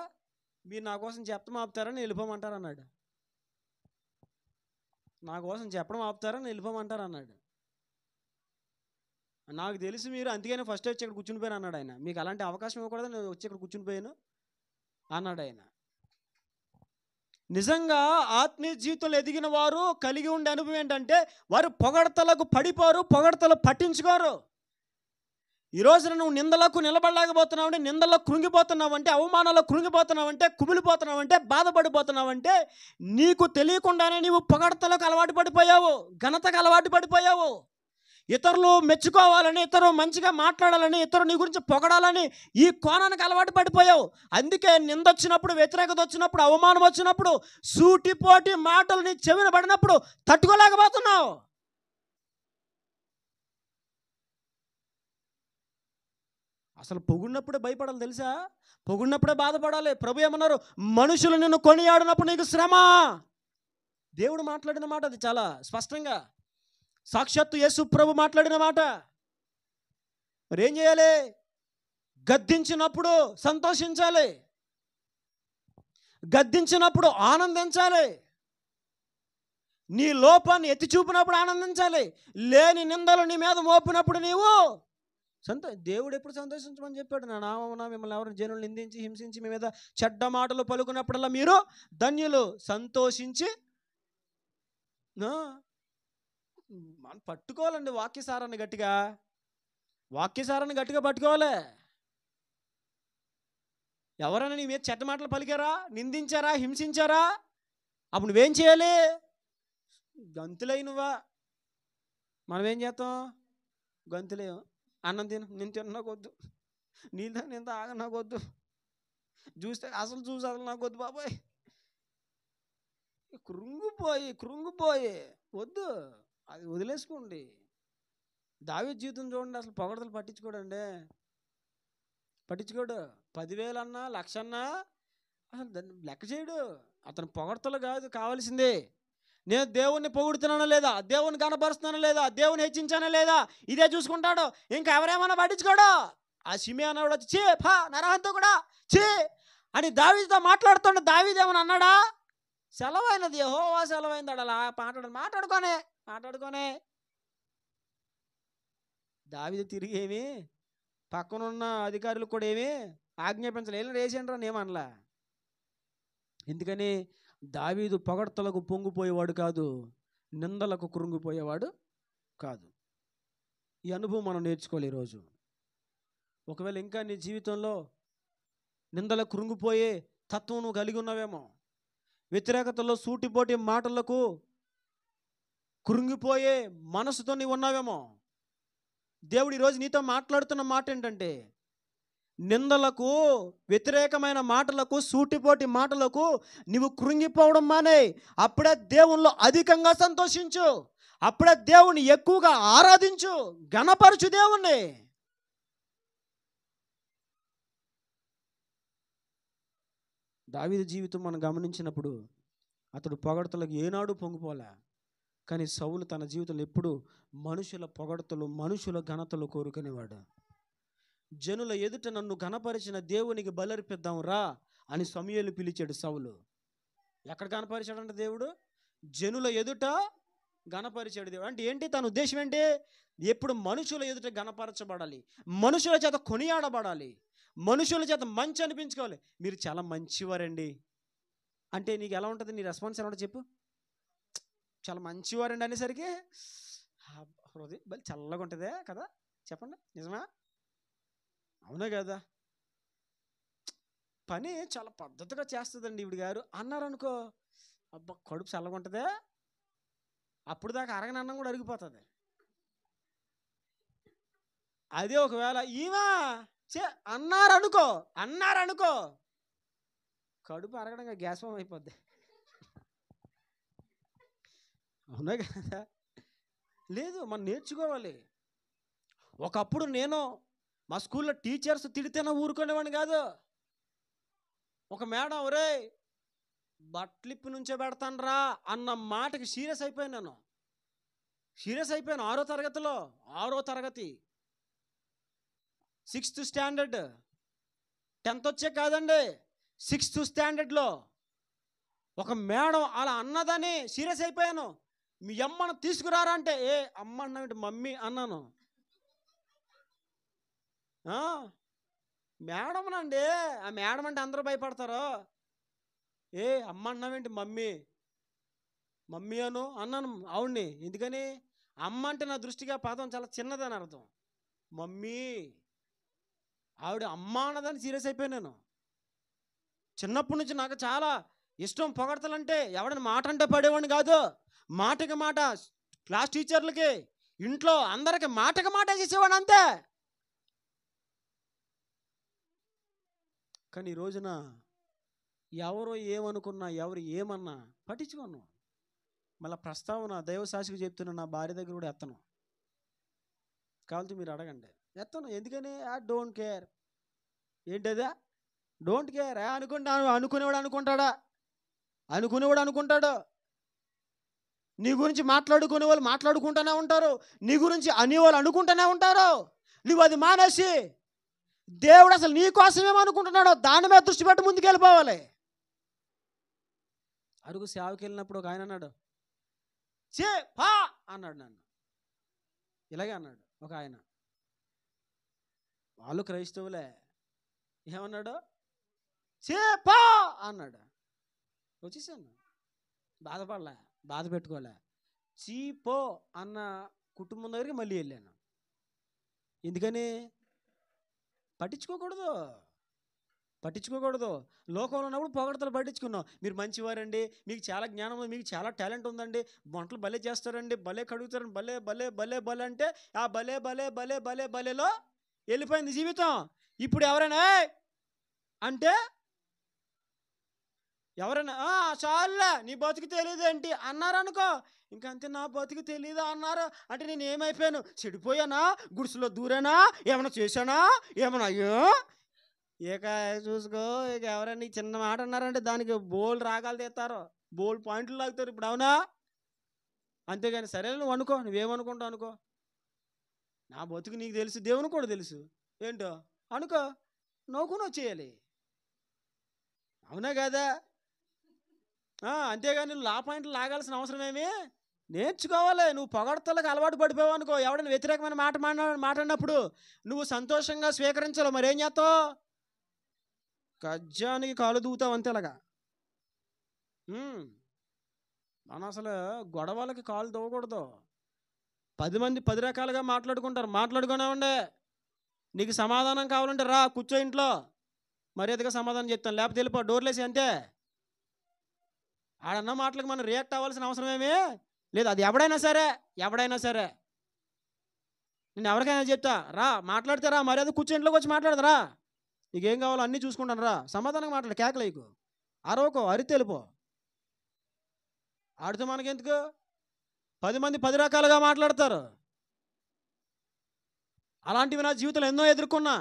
మీరు నా కోసం చెప్పడం ఆపుతారని వెళ్ళిపోమంటారు అన్నాడు. నా కోసం చెప్పడం ఆపుతారని వెళ్ళిపోమంటారు అన్నాడు. నాకు తెలుసు మీరు అందుకనే ఫస్ట్ వచ్చి ఇక్కడ కూర్చుని పోయాను అన్నాడు ఆయన. మీకు అలాంటి అవకాశం ఇవ్వకూడదు, నేను వచ్చి ఇక్కడ కూర్చుని పోయాను అన్నాడు ఆయన. నిజంగా ఆత్మీయ జీవితంలో ఎదిగిన వారు కలిగి ఉండే అనుభవం ఏంటంటే వారు పొగడ్తలకు పడిపోరు, పొగడ్తలు పట్టించుకోరు. ఈ రోజున నువ్వు నిందలకు నిలబడలేకపోతున్నావంటే, నిందల్లో కృంగిపోతున్నావంటే, అవమానాల్లో కృంగిపోతున్నావంటే, కుమిలిపోతున్నావంటే, బాధపడిపోతున్నావంటే నీకు తెలియకుండానే నీవు పొగడ్తలకు అలవాటు పడిపోయావు, ఘనతకు అలవాటు పడిపోయావు. ఇతరులు మెచ్చుకోవాలని, ఇతరులు మంచిగా మాట్లాడాలని, ఇతరులు నీ గురించి పొగడాలని ఈ కోణానికి అలవాటు పడిపోయావు. అందుకే నింద వచ్చినప్పుడు, వ్యతిరేకత వచ్చినప్పుడు, అవమానం వచ్చినప్పుడు, సూటిపోటి మాటలు నీ చెవిన పడినప్పుడు తట్టుకోలేకపోతున్నావు. అసలు పొగిడినప్పుడే భయపడాలి తెలుసా? పొగిడినప్పుడే బాధపడాలి. ప్రభు ఏమన్నారు? మనుషులు నిన్ను కొనియాడినప్పుడు నీకు శ్రమ. దేవుడు మాట్లాడిన మాట అది చాలా స్పష్టంగా, సాక్షాత్తు యేసు ప్రభు మాట్లాడిన మాట. మరి ఏం చేయాలి? గద్దించినప్పుడు సంతోషించాలి, గద్దించినప్పుడు ఆనందించాలి, నీ లోపాన్ని ఎత్తి చూపినప్పుడు ఆనందించాలి, లేని నిందలు నీ మీద మోపినప్పుడు నీవు దేవుడు ఎప్పుడు సంతోషించమని చెప్పాడు? నా నామమున మిమ్మల్ని ఎవరు జనులు నిందించి హింసించి మీ మీద చెడ్డ మాటలు పలుకున్నప్పుడల్లా మీరు ధన్యులు, సంతోషించి ఆ, మనం పట్టుకోవాలండి వాక్యసారాన్ని గట్టిగా, వాక్యసారాన్ని గట్టిగా పట్టుకోవాలి. ఎవరైనా నీ మీద చెడ్డ మాటలు పలికారా, నిందించారా, హింసించారా, అప్పుడు నువ్వేం చేయాలి? గంతులై నువ్వా. మనం ఏం చేస్తాం? గంతులేం. అన్నం తిను, నేను తిన్నాకొద్దు, నీళ్ళ నేను తాగ నాకొద్దు, చూస్తే అసలు నాకొద్దు బాబాయ్. కృంగిపోయి వద్దు, అది వదిలేసుకోండి. దావీదు జీవితం చూడండి, అసలు పొగడతలు పట్టించుకోడండి, పట్టించుకోడు. 10,000 అన్నా 1,00,000 అన్నా అసలు దాన్ని లెక్క చేయడు. అతను పొగడతలు కాదు కావాల్సిందే, నేను దేవుణ్ణి పొగుడుతున్నానా లేదా, దేవుని కనపరుస్తున్నానా లేదా, దేవుని హెచ్చించానా లేదా, ఇదే చూసుకుంటాడు. ఇంకా ఎవరేమన్నా పట్టించుకోడు. ఆ షిమియోను అన్నాడు వచ్చి, చే ఫా నరహంతో కూడా చే అని దావీదుతో మాట్లాడుతుండే. దావీదు ఏమని అన్నాడా? సెలవైనది, యెహోవా సెలవైంది, అలా మాట్లాడుకోనే. దావీదు తిరిగి ఏమి పక్కనున్న అధికారులకు కూడా ఏమి ఆజ్ఞాపించలే, ఏం వేసేయండి రా ఏమనలా. ఎందుకని? దావీదు పొగడ్తలకు పొంగిపోయేవాడు కాదు, నిందలకు కృంగిపోయేవాడు కాదు. ఈ అనుభవం మనం నేర్చుకోవాలి ఈరోజు. ఒకవేళ ఇంకా నీ జీవితంలో నిందలకు కృంగిపోయే తత్వం నువ్వు కలిగి ఉన్నావేమో, వ్యతిరేకతలో సూటిపోటి మాటలకు కృంగిపోయే మనసుతో నీవు ఉన్నావేమో, దేవుడు ఈరోజు నీతో మాట్లాడుతున్న మాట ఏంటంటే, నిందలకు, వ్యతిరేకమైన మాటలకు, సూటిపోటి మాటలకు నీవు కృంగిపోవడం మానే. అప్పుడే దేవునిలో అధికంగా సంతోషించు, అప్పుడే దేవుని ఎక్కువగా ఆరాధించు, ఘనపరచు దేవుణ్ణి. దావీదు జీవితం మనం గమనించినప్పుడు అతడు పొగడతలకు ఏనాడు పొంగిపోలే. కానీ సౌలు తన జీవితంలో ఎప్పుడు మనుషుల పొగడతలు, మనుషుల ఘనతలు కోరుకునేవాడు. జనుల ఎదుట నన్ను ఘనపరిచిన దేవునికి బలర్పిద్దాం రా అని సమూయేలు పిలిచాడు సౌలు. ఎక్కడ ఘనపరిచాడంటే దేవుడు? జనుల ఎదుట ఘనపరిచాడు దేవుడు. అంటే ఏంటి తన ఉద్దేశం ఏంటి? ఎప్పుడు మనుషుల ఎదుట ఘనపరచబడాలి, మనుషుల చేత కొనియాడబడాలి, మనుషుల చేత మంచి అనిపించుకోవాలి. మీరు చాలా మంచివారండి అంటే నీకు ఎలా ఉంటుంది? నీ రెస్పాన్స్ ఎలా ఉంటుంది చెప్పు? చాలా మంచివారండి అనేసరికి హృదయం బలి చల్లగా ఉంటుందే కదా, చెప్పండి, నిజమా? అవునా కదా? పని చాలా పద్ధతిగా చేస్తుందండి ఈవిడ గారు అన్నారు అనుకో, అబ్బా కడుపు చల్లగా ఉంటుందే, అప్పుడు దాకా అరగని అన్నం కూడా అరిగిపోతుంది. అదే ఒకవేళ ఈమా అన్నారనుకో కడుపు అరగడంగా గ్యాస్ ఫామ్ అయిపోద్ది. అవునా కదా? లేదు, మనం నేర్చుకోవాలి. ఒకప్పుడు నేను మా స్కూల్లో టీచర్స్ తిడితేనే ఊరుకునేవాడిని కాదు. ఒక మేడం ఒరే బట్టలిప్పి నుంచే పెడతాను రా అన్న మాటకి సీరియస్ అయిపోయాను. నేను సీరియస్ అయిపోయాను 6వ తరగతి 6th స్టాండర్డ్, 10th వచ్చే కాదండి, 6th స్టాండర్డ్లో ఒక మేడం అలా అన్నదని సీరియస్ అయిపోయాను. మీ అమ్మను తీసుకురారా అంటే, ఏ అమ్మ అన్నామంటే మమ్మీ అన్నాను. మేడంనండి, ఆ మేడం అంటే అందరూ భయపడతారు. ఏ అమ్మ అన్నావేంటి మమ్మీ అన్నాను ఆవిడ్ని. ఎందుకని? అమ్మ అంటే నా దృష్టిగా పదం చాలా చిన్నదని అర్థం. మమ్మీ, ఆవిడ అమ్మ అన్నదని సీరియస్ అయిపోయాను నేను. చిన్నప్పటి నుంచి నాకు చాలా ఇష్టం పొగడతలంటే. ఎవడని మాట అంటే పడేవాడిని కాదు, మాటకి మాట క్లాస్ టీచర్లకి, ఇంట్లో అందరికి మాటకి మాట చేసేవాడు అంతే. కానీ ఈ రోజున ఎవరో ఏమనుకున్నా, ఎవరు ఏమన్నా పట్టించుకోను. మళ్ళీ ప్రస్తావన దైవసాక్షికి చెప్తున్నా, నా భార్య దగ్గర కూడా ఎత్తను. కావాలంటే మీరు అడగండి, ఎత్తను. ఎందుకని? Don't care. ఏంటదా? డోంట్ కేర్ అనుకునేవాడు అనుకుంటాడు. నీ గురించి మాట్లాడుకునే వాళ్ళు మాట్లాడుకుంటూనే ఉంటారు, నీ గురించి అనేవాళ్ళు అనుకుంటూనే ఉంటారు. నువ్వు అది మానేసి దేవుడు అసలు నీ కోసం ఏమనుకుంటున్నాడో దాని మీద దృష్టి పెట్టి ముందుకు వెళ్ళిపోవాలి. అరుగు సేవకి వెళ్ళినప్పుడు ఒక ఆయన అన్నాడు, చే పా అన్నాడు. నన్ను ఇలాగే అన్నాడు ఒక ఆయన. వాళ్ళు క్రైస్తవులే. ఏమన్నాడు? చే పా అన్నాడు. వచ్చేసాను, బాధ పెట్టుకోలే. చీపో అన్న కుటుంబం దగ్గరికి మళ్ళీ వెళ్ళాను. ఎందుకని? పట్టించుకోకూడదు. లోకంలో ఉన్నప్పుడు పొగడతలు పట్టించుకున్నాం. మీరు మంచివారండి, మీకు చాలా జ్ఞానం ఉంది, మీకు చాలా టాలెంట్ ఉందండి, వంటలు భలే చేస్తారండి, భలే కడుగుతారండి, భలే భలే భలే భలే అంటే ఆ భలే భలే భలే భలే భలేలో వెళ్ళిపోయింది జీవితం. ఇప్పుడు ఎవరైనా "ఏయ్" అంటే ఎవరైనా చాలులే నీ బతుకు తెలియదేంటి అన్నారనుకో, ఇంకా అంతే, నా బతుకు తెలీదా అన్నారు అంటే నేను ఏమైపోయాను? చెడిపోయానా? గుడిసెలో దూరానా? ఏమైనా చేశానా? ఏమన్నా అయ్యో ఇక చూసుకో. ఇక ఎవరైనా చిన్న మాట అన్నారంటే దానికి బోల్ రాగాలు తీస్తారు, బోల్ పాయింట్లు లాగుతారు. ఇప్పుడు అవునా? అంతేగాని సరే నువ్వు అనుకో, నువ్వేమనుకుంటావు అనుకో, నా బతుకు నీకు తెలుసు, దేవుని కూడా తెలుసు ఏంటో అనుకో, నవ్వుకుని వచ్చేయాలి. అవునా కదా? అంతేగాని నువ్వు లా పాయింట్లు లాగాల్సిన అవసరం ఏమి? నేర్చుకోవాలి. నువ్వు పొగడతలకు అలవాటు పడిపోయావు అనుకో, ఎవడైనా వ్యతిరేకమైన మాట మాట్లాడినప్పుడు నువ్వు సంతోషంగా స్వీకరించాలి. మరి ఏం చేస్తావు? గజ్జానికి కాలు దూతావు అంతేలాగా. మనం అసలు గొడవలకి కాలు దవ్వకూడదు. 10 మంది 10 రకాలుగా మాట్లాడుకుంటారు, మాట్లాడుకునేవండే. నీకు సమాధానం కావాలంటే రా, కూర్చో ఇంట్లో, మర్యాదగా సమాధానం చెప్తాను, లేకపోతే వెళ్ళిపో, డోర్లేసి అంతే. ఆడన్న మాటలకు మనం రియాక్ట్ అవ్వాల్సిన అవసరం ఏమీ లేదు. అది ఎవడైనా సరే నేను ఎవరికైనా చెప్తా, రా మాట్లాడితే రా, మర్యాద కూర్చో, ఇంట్లోకి వచ్చి మాట్లాడదురా, నీకేం కావాలో అన్నీ చూసుకుంటాను రా, సమాధానంగా మాట్లాడు, కేకలేకు, అరవకో, అరితెలిపో. ఆడితో మనకెందుకు? 10 మంది 10 రకాలుగా మాట్లాడతారు. అలాంటివి నా జీవితంలో ఎన్నో ఎదుర్కొన్నా.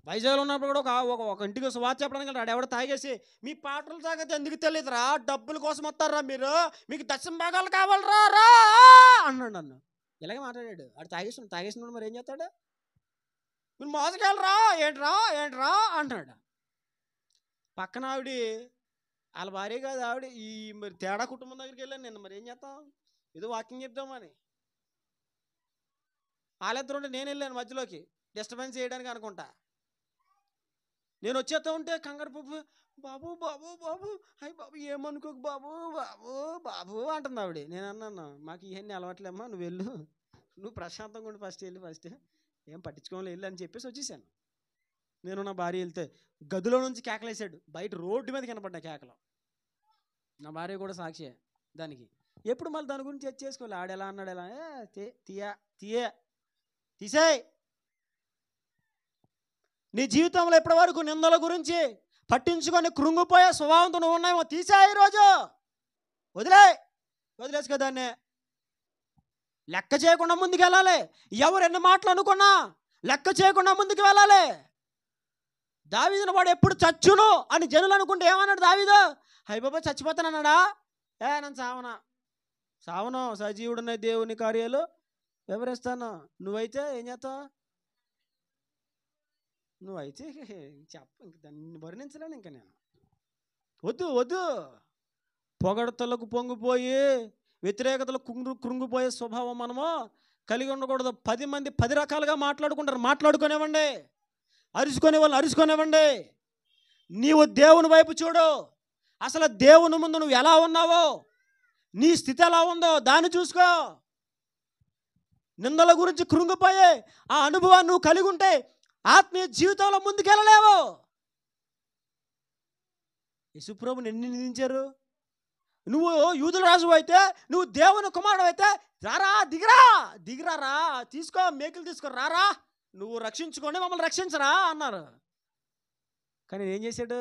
వైజాగ్లో ఉన్నప్పుడు కూడా ఒక ఇంటికి సువార్త చెప్పడానికి వెళ్ళాడు. ఎవడ తాగేసి, మీ పాటలు తాగితే ఎందుకు తెలియదురా, డబ్బుల కోసం వస్తారా మీరు, మీకు దశమ భాగాలు కావాలరా రా అన్నాడు నన్ను. ఇలాగే మాట్లాడాడు. ఆడు తాగేసినాడు. మరి ఏం చేస్తాడు? మీరు మోసకెళ్ళరా ఏంట్రా అంటున్నాడు. పక్కన ఆవిడ, వాళ్ళ భార్య కాదు ఆవిడ, ఈ మరి తేడా కుటుంబం దగ్గరికి వెళ్ళాను నేను. మరి ఏం చేస్తాం, ఏదో వాకింగ్ చెప్దామని. వాళ్ళిద్దరు ఉంటే నేను వెళ్ళాను మధ్యలోకి, డిస్టర్బెన్స్ చేయడానికి అనుకుంటా. నేను వచ్చేస్తా ఉంటే కంగారు బాబు అయ్యి బాబు ఏమనుకోకు బాబు అంటుంది ఆవిడ. నేను అన్నాను, మాకు ఇవన్నీ అలవాట్లేమ్మా, నువ్వు వెళ్ళు, నువ్వు ప్రశాంతంగా ఉండి ఫస్ట్ ఏం పట్టించుకోవాలి వెళ్ళు అని చెప్పేసి వచ్చేసాను. నేను నా భార్య వెళ్తే గదిలో నుంచి కేకలేసాడు, బయట రోడ్డు మీద కనపడ్డా కేకలు. నా భార్య కూడా సాక్షి దానికి. ఎప్పుడు మళ్ళీ దాని గురించి చేసుకోవాలి. ఆడెలా అన్నాడు, ఎలా తీసేయ్. నీ జీవితంలో ఇప్పటి వరకు నిందల గురించి పట్టించుకొని కృంగిపోయే స్వభావంతో నువ్వు ఉన్నాయేమో, తీసేయ్ ఈరోజు, వదిలేసుకో దాన్ని. లెక్క చేయకుండా ముందుకు వెళ్ళాలి. ఎవరు ఎన్ని మాటలు అనుకున్నా లెక్క చేయకుండా ముందుకు వెళ్ళాలి. దావీదును వాడు ఎప్పుడు చచ్చును అని జనులు అనుకుంటే ఏమన్నాడు దావీదు? అయ్య బాబా చచ్చిపోతానన్నాడా? నేను సావను, సజీవుడున్న దేవుని కార్యాలు వివరిస్తాను. నువ్వైతే ఏం చేస్తావు? నువ్వైతే ఇంక దాన్ని వర్ణించలేను. ఇంకా నేను వద్దు పొగడతలకు పొంగిపోయి వ్యతిరేకతలు కృంగిపోయే స్వభావం మనము కలిగి ఉండకూడదు. 10 మంది 10 రకాలుగా మాట్లాడుకుంటారు, మాట్లాడుకునేవ్వండి. అరుచుకునే వాళ్ళు అరుచుకునేవ్వండి. నీవు దేవుని వైపు చూడు. అసలు దేవుని ముందు నువ్వు ఎలా ఉన్నావో, నీ స్థితి ఎలా ఉందో దాన్ని చూసుకో. నిందల గురించి కృంగిపోయే ఆ అనుభవాన్ని నువ్వు కలిగి ఉంటే ఆత్మీయ జీవితంలో ముందుకెళ్ళలేవు. యేసుప్రభుని ఎన్ని నిందించారు? నువ్వు యూదుల రాజు అయితే, నువ్వు దేవుని కుమారుడు అయితే రారా, దిగిరా, తీసుకో, మేకులు తీసుకో, రారా, నువ్వు రక్షించుకొని మమ్మల్ని రక్షించరా అన్నారు. కానీ ఏం చేశాడు?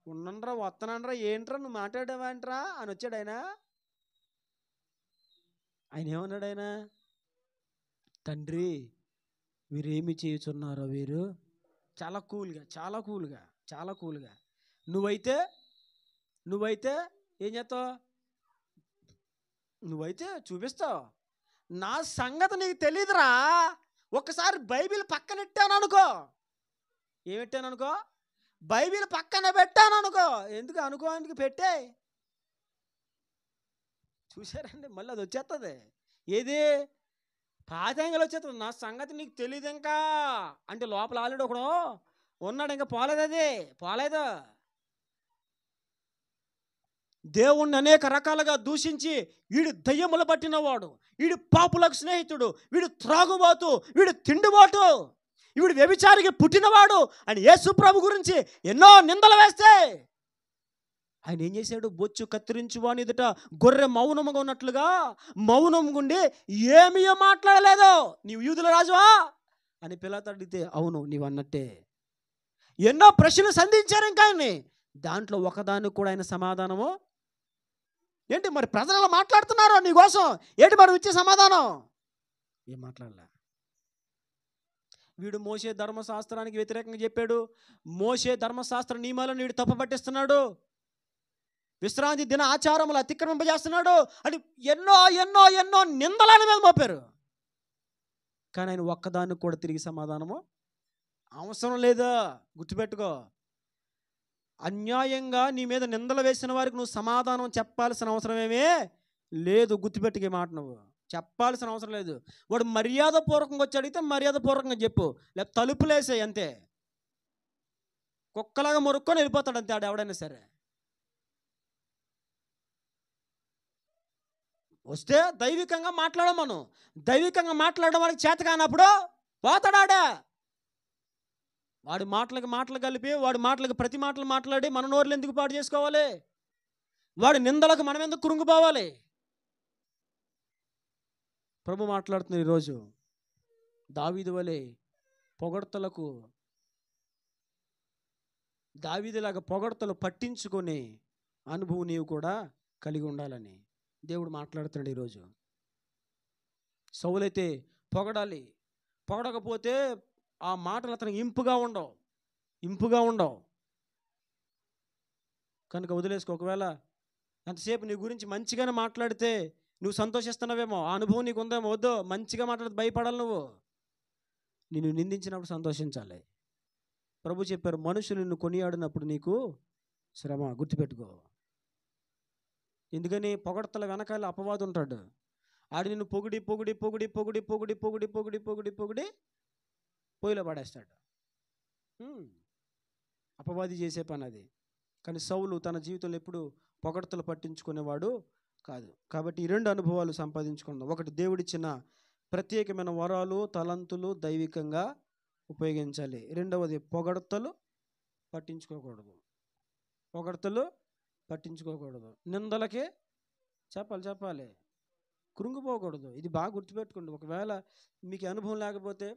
ఉన్నరా, వస్తానరా, ఏంట్రా నువ్వు మాట్లాడావేంట్రా అని వచ్చాడు ఆయన. ఏమన్నాడు ఆయన? తండ్రి వీరేమి చేయుచున్నారో వీరు. చాలా కూల్గా నువ్వైతే ఏం చేస్తావు? నువ్వైతే చూపిస్తావు. నా సంగతి నీకు తెలీదురా. ఒక్కసారి బైబిల్ పక్కనెట్టాను అనుకో, ఏమెట్టాననుకో, బైబిల్ పక్కన పెట్టాను అనుకో. ఎందుకు పెట్టే? చూసారండి, మళ్ళీ అది వచ్చేస్తుంది. ఏది? పాతంగా వచ్చేస్తుంది. నా సంగతి నీకు తెలియదు ఇంకా అంటే లోపల ఆల్రెడీ ఒకడు ఉన్నాడు, ఇంకా పోలేదు. దేవుణ్ణి అనేక రకాలుగా దూషించి, వీడు దయ్యములు పట్టినవాడు, వీడు పాపులకు స్నేహితుడు, వీడు త్రాగుబాతు, వీడు తిండిబాటు, వీడు వ్యభిచారికి పుట్టినవాడు అని యేసు ప్రభు గురించి ఎన్నో నిందలు వేస్తే ఆయన ఏం చేశాడు? బొచ్చు కత్తిరించువాని ఎదుట గొర్రె మౌనముగా ఉన్నట్లుగా మౌనంగా ఉండి ఏమీ మాట్లాడలేదు. నీవు యూదుల రాజువా అని పిలాతు అడిగితే అవును నీవు అన్నట్టే. ఎన్నో ప్రశ్నలు సంధించారు ఇంకా ఆయన్ని. దాంట్లో ఒకదానికి కూడా ఆయన సమాధానము ఏంటి? మరి ప్రజలు అలా మాట్లాడుతున్నారు నీ కోసం, ఏంటి మరి ఇచ్చే సమాధానం? ఏం మాట్లాడలే. వీడు మోషే ధర్మశాస్త్రానికి వ్యతిరేకంగా చెప్పాడు, మోషే ధర్మశాస్త్ర నియమాలను వీడు తప్పుపట్టిస్తున్నాడు, విశ్రాంతి దిన ఆచారములు అతిక్రమింపజేస్తున్నాడు అని ఎన్నో ఎన్నో ఎన్నో నిందల మీద మోపారు. కానీ ఆయన ఒక్కదానికి కూడా తిరిగి సమాధానము అవసరం లేదా? గుర్తుపెట్టుకో, అన్యాయంగా నీ మీద నిందలు వేసిన వారికి నువ్వు సమాధానం చెప్పాల్సిన అవసరమేమీ లేదు. గుర్తుపెట్టుకే మాట, నువ్వు చెప్పాల్సిన అవసరం లేదు. వాడు మర్యాదపూర్వకంగా వచ్చి అడిగితే మర్యాదపూర్వకంగా చెప్పు, లేకపోతే తలుపులేసాయి అంతే. కుక్కలాగా మొరుక్కొని వెళ్ళిపోతాడు అంతే ఆడు ఎవడైనా సరే. వస్తే దైవికంగా మాట్లాడమను. దైవికంగా మాట్లాడడం వాడికి చేత కానప్పుడు పోతాడాడే. వాడి మాటలకు మాటలు కలిపి, వాడి మాటలకు ప్రతి మాటలు మాట్లాడి మన నోరులు ఎందుకు పాడు చేసుకోవాలి? వాడి నిందలకు మనం ఎందుకు కృంగిపోవాలి? ప్రభు మాట్లాడుతున్నారు ఈరోజు, దావీదు వలె పొగడ్తలకు, దావీదులాగా పొగడ్తలు పట్టించుకొని అనుభవం నీవు కూడా కలిగి ఉండాలని దేవుడు మాట్లాడుతున్నాడు ఈరోజు. సౌలైతే పొగడాలి, పొగడకపోతే ఆ మాటలు అతనికి ఇంపుగా ఉండవు కనుక వదిలేసుకో. ఒకవేళ అంతసేపు నీ గురించి మంచిగానే మాట్లాడితే నువ్వు సంతోషిస్తున్నావేమో, ఆ అనుభవం నీకు ఉందేమో. వద్దు, మంచిగా మాట్లాడితే భయపడాలి. నువ్వు నిన్ను నిందించినప్పుడు సంతోషించాలి. ప్రభు చెప్పారు, మనుషులు నిన్ను కొనియాడినప్పుడు నీకు శ్రమ. గుర్తుపెట్టుకో. ఎందుకని? పొగడతల వెనకాల అపవాదు ఉంటాడు. ఆడు నిన్ను పొగిడి పొగిడి పొగిడి పొగిడి పొగిడి పొగిడి పొగిడి పొగిడి పొగిడి పొయ్యిలో పడేస్తాడు. అపవాది చేసే పని అది. కానీ సౌలు తన జీవితంలో ఎప్పుడు పొగడతలు పట్టించుకునేవాడు కాదు. కాబట్టి ఈ రెండు అనుభవాలు సంపాదించుకుందాం. ఒకటి, దేవుడిచ్చిన ప్రత్యేకమైన వరాలు, తలంతులు దైవికంగా ఉపయోగించాలి. రెండవది, పొగడతలు పట్టించుకోకూడదు. నిందలకే చెప్పాలి, కృంగిపోకూడదు. ఇది బాగా గుర్తుపెట్టుకోండి. ఒకవేళ మీకు అనుభవం లేకపోతే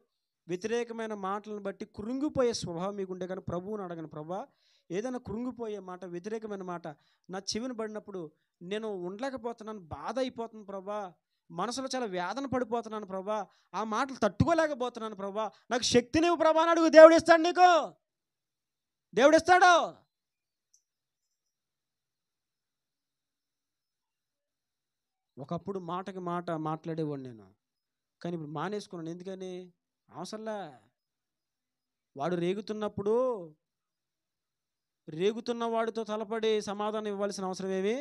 వ్యతిరేకమైన మాటలను బట్టి కృంగిపోయే స్వభావం మీకుంటే కానీ ప్రభువుని అడగను, ప్రభా ఏదైనా కృంగిపోయే మాట, వ్యతిరేకమైన మాట నా చెవిని పడినప్పుడు నేను ఉండలేకపోతున్నాను, బాధ అయిపోతుంది ప్రభా, మనసులో చాలా వేదన పడిపోతున్నాను ప్రభా, ఆ మాటలు తట్టుకోలేకపోతున్నాను ప్రభా, నాకు శక్తినివ్వు ప్రభా అని అడుగు. దేవుడు ఇస్తాడు, నీకు దేవుడు ఇస్తాడు. ఒకప్పుడు మాటకి మాట మాట్లాడేవాడు నేను, కానీ ఇప్పుడు మానేసుకున్నాను. ఎందుకని? అవసరంలే. వాడు రేగుతున్న వాడితో తలపడి సమాధానం ఇవ్వాల్సిన అవసరం ఏమీ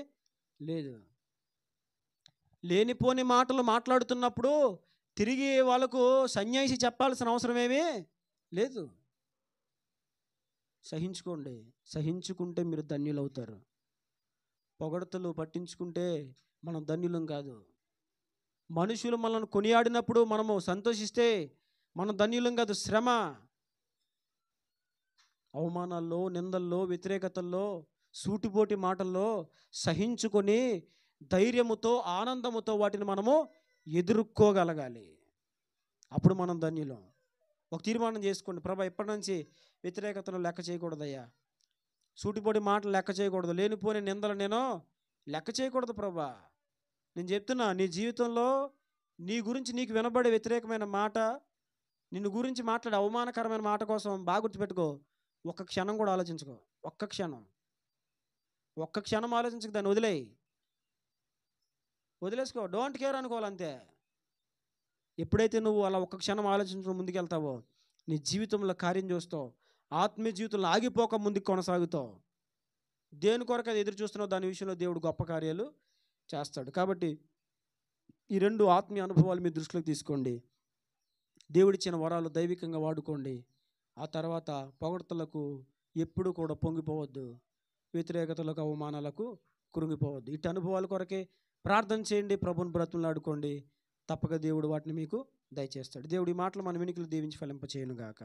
లేదు. లేనిపోని మాటలు మాట్లాడుతున్నప్పుడు తిరిగి వాళ్ళకు సన్యాసి చెప్పాల్సిన అవసరం ఏమీ లేదు. సహించుకుంటే మీరు ధన్యులవుతారు. పొగడతలు పట్టించుకుంటే మనం ధన్యులం కాదు. మనుషులు మనల్ని కొనియాడినప్పుడు మనము సంతోషిస్తే మనం ధన్యులం కాదు. శ్రమ, అవమానాల్లో, నిందల్లో, వ్యతిరేకతల్లో, సూటిపోటి మాటల్లో సహించుకొని ధైర్యముతో, ఆనందముతో వాటిని మనము ఎదుర్కోగలగాలి. అప్పుడు మనం ధన్యులం. ఒక తీర్మానం చేసుకోండి, ప్రభా ఇప్పటి నుంచి వ్యతిరేకతను లెక్క చేయకూడదయ్యా, సూటిపోటి మాటలు లెక్క చేయకూడదు, లేనిపోని నిందలు నేను లెక్క చేయకూడదు ప్రభా. నేను చెప్తున్నా, నీ జీవితంలో నీ గురించి నీకు వినబడే వ్యతిరేకమైన మాట, నిన్ను గురించి మాట్లాడే అవమానకరమైన మాట కోసం బాగా గుర్తుపెట్టుకో. ఒక్క క్షణం కూడా ఆలోచించుకో. ఒక్క క్షణం ఆలోచించుకో, దాన్ని వదిలేసుకో. Don't care అనుకోవాలంతే. ఎప్పుడైతే నువ్వు అలా ఒక్క క్షణం ఆలోచించుకుని ముందుకెళ్తావో నీ జీవితంలో కార్యం చూస్తావు. ఆత్మీయ జీవితంలో ఆగిపోక ముందుకు కొనసాగుతావు. దేని కొరకు అది ఎదురు చూస్తున్నావు దాని విషయంలో దేవుడు గొప్ప కార్యాలు చేస్తాడు. కాబట్టి ఈ రెండు ఆత్మీయ అనుభవాలు మీ దృష్టిలోకి తీసుకోండి. దేవుడిచ్చిన వరాలు దైవికంగా వాడుకోండి. ఆ తర్వాత పొగడ్తలకు ఎప్పుడు కూడా పొంగిపోవద్దు, వ్యతిరేకతలకు, అవమానాలకు కృంగిపోవద్దు. ఇటు అనుభవాల కొరకే ప్రార్థన చేయండి, ప్రభుని బ్రతులాడుకోండి, తప్పక దేవుడు వాటిని మీకు దయచేస్తాడు. దేవుడి మాటలు మన వెనుకలు దీవించి ఫలింపచేయును గాక.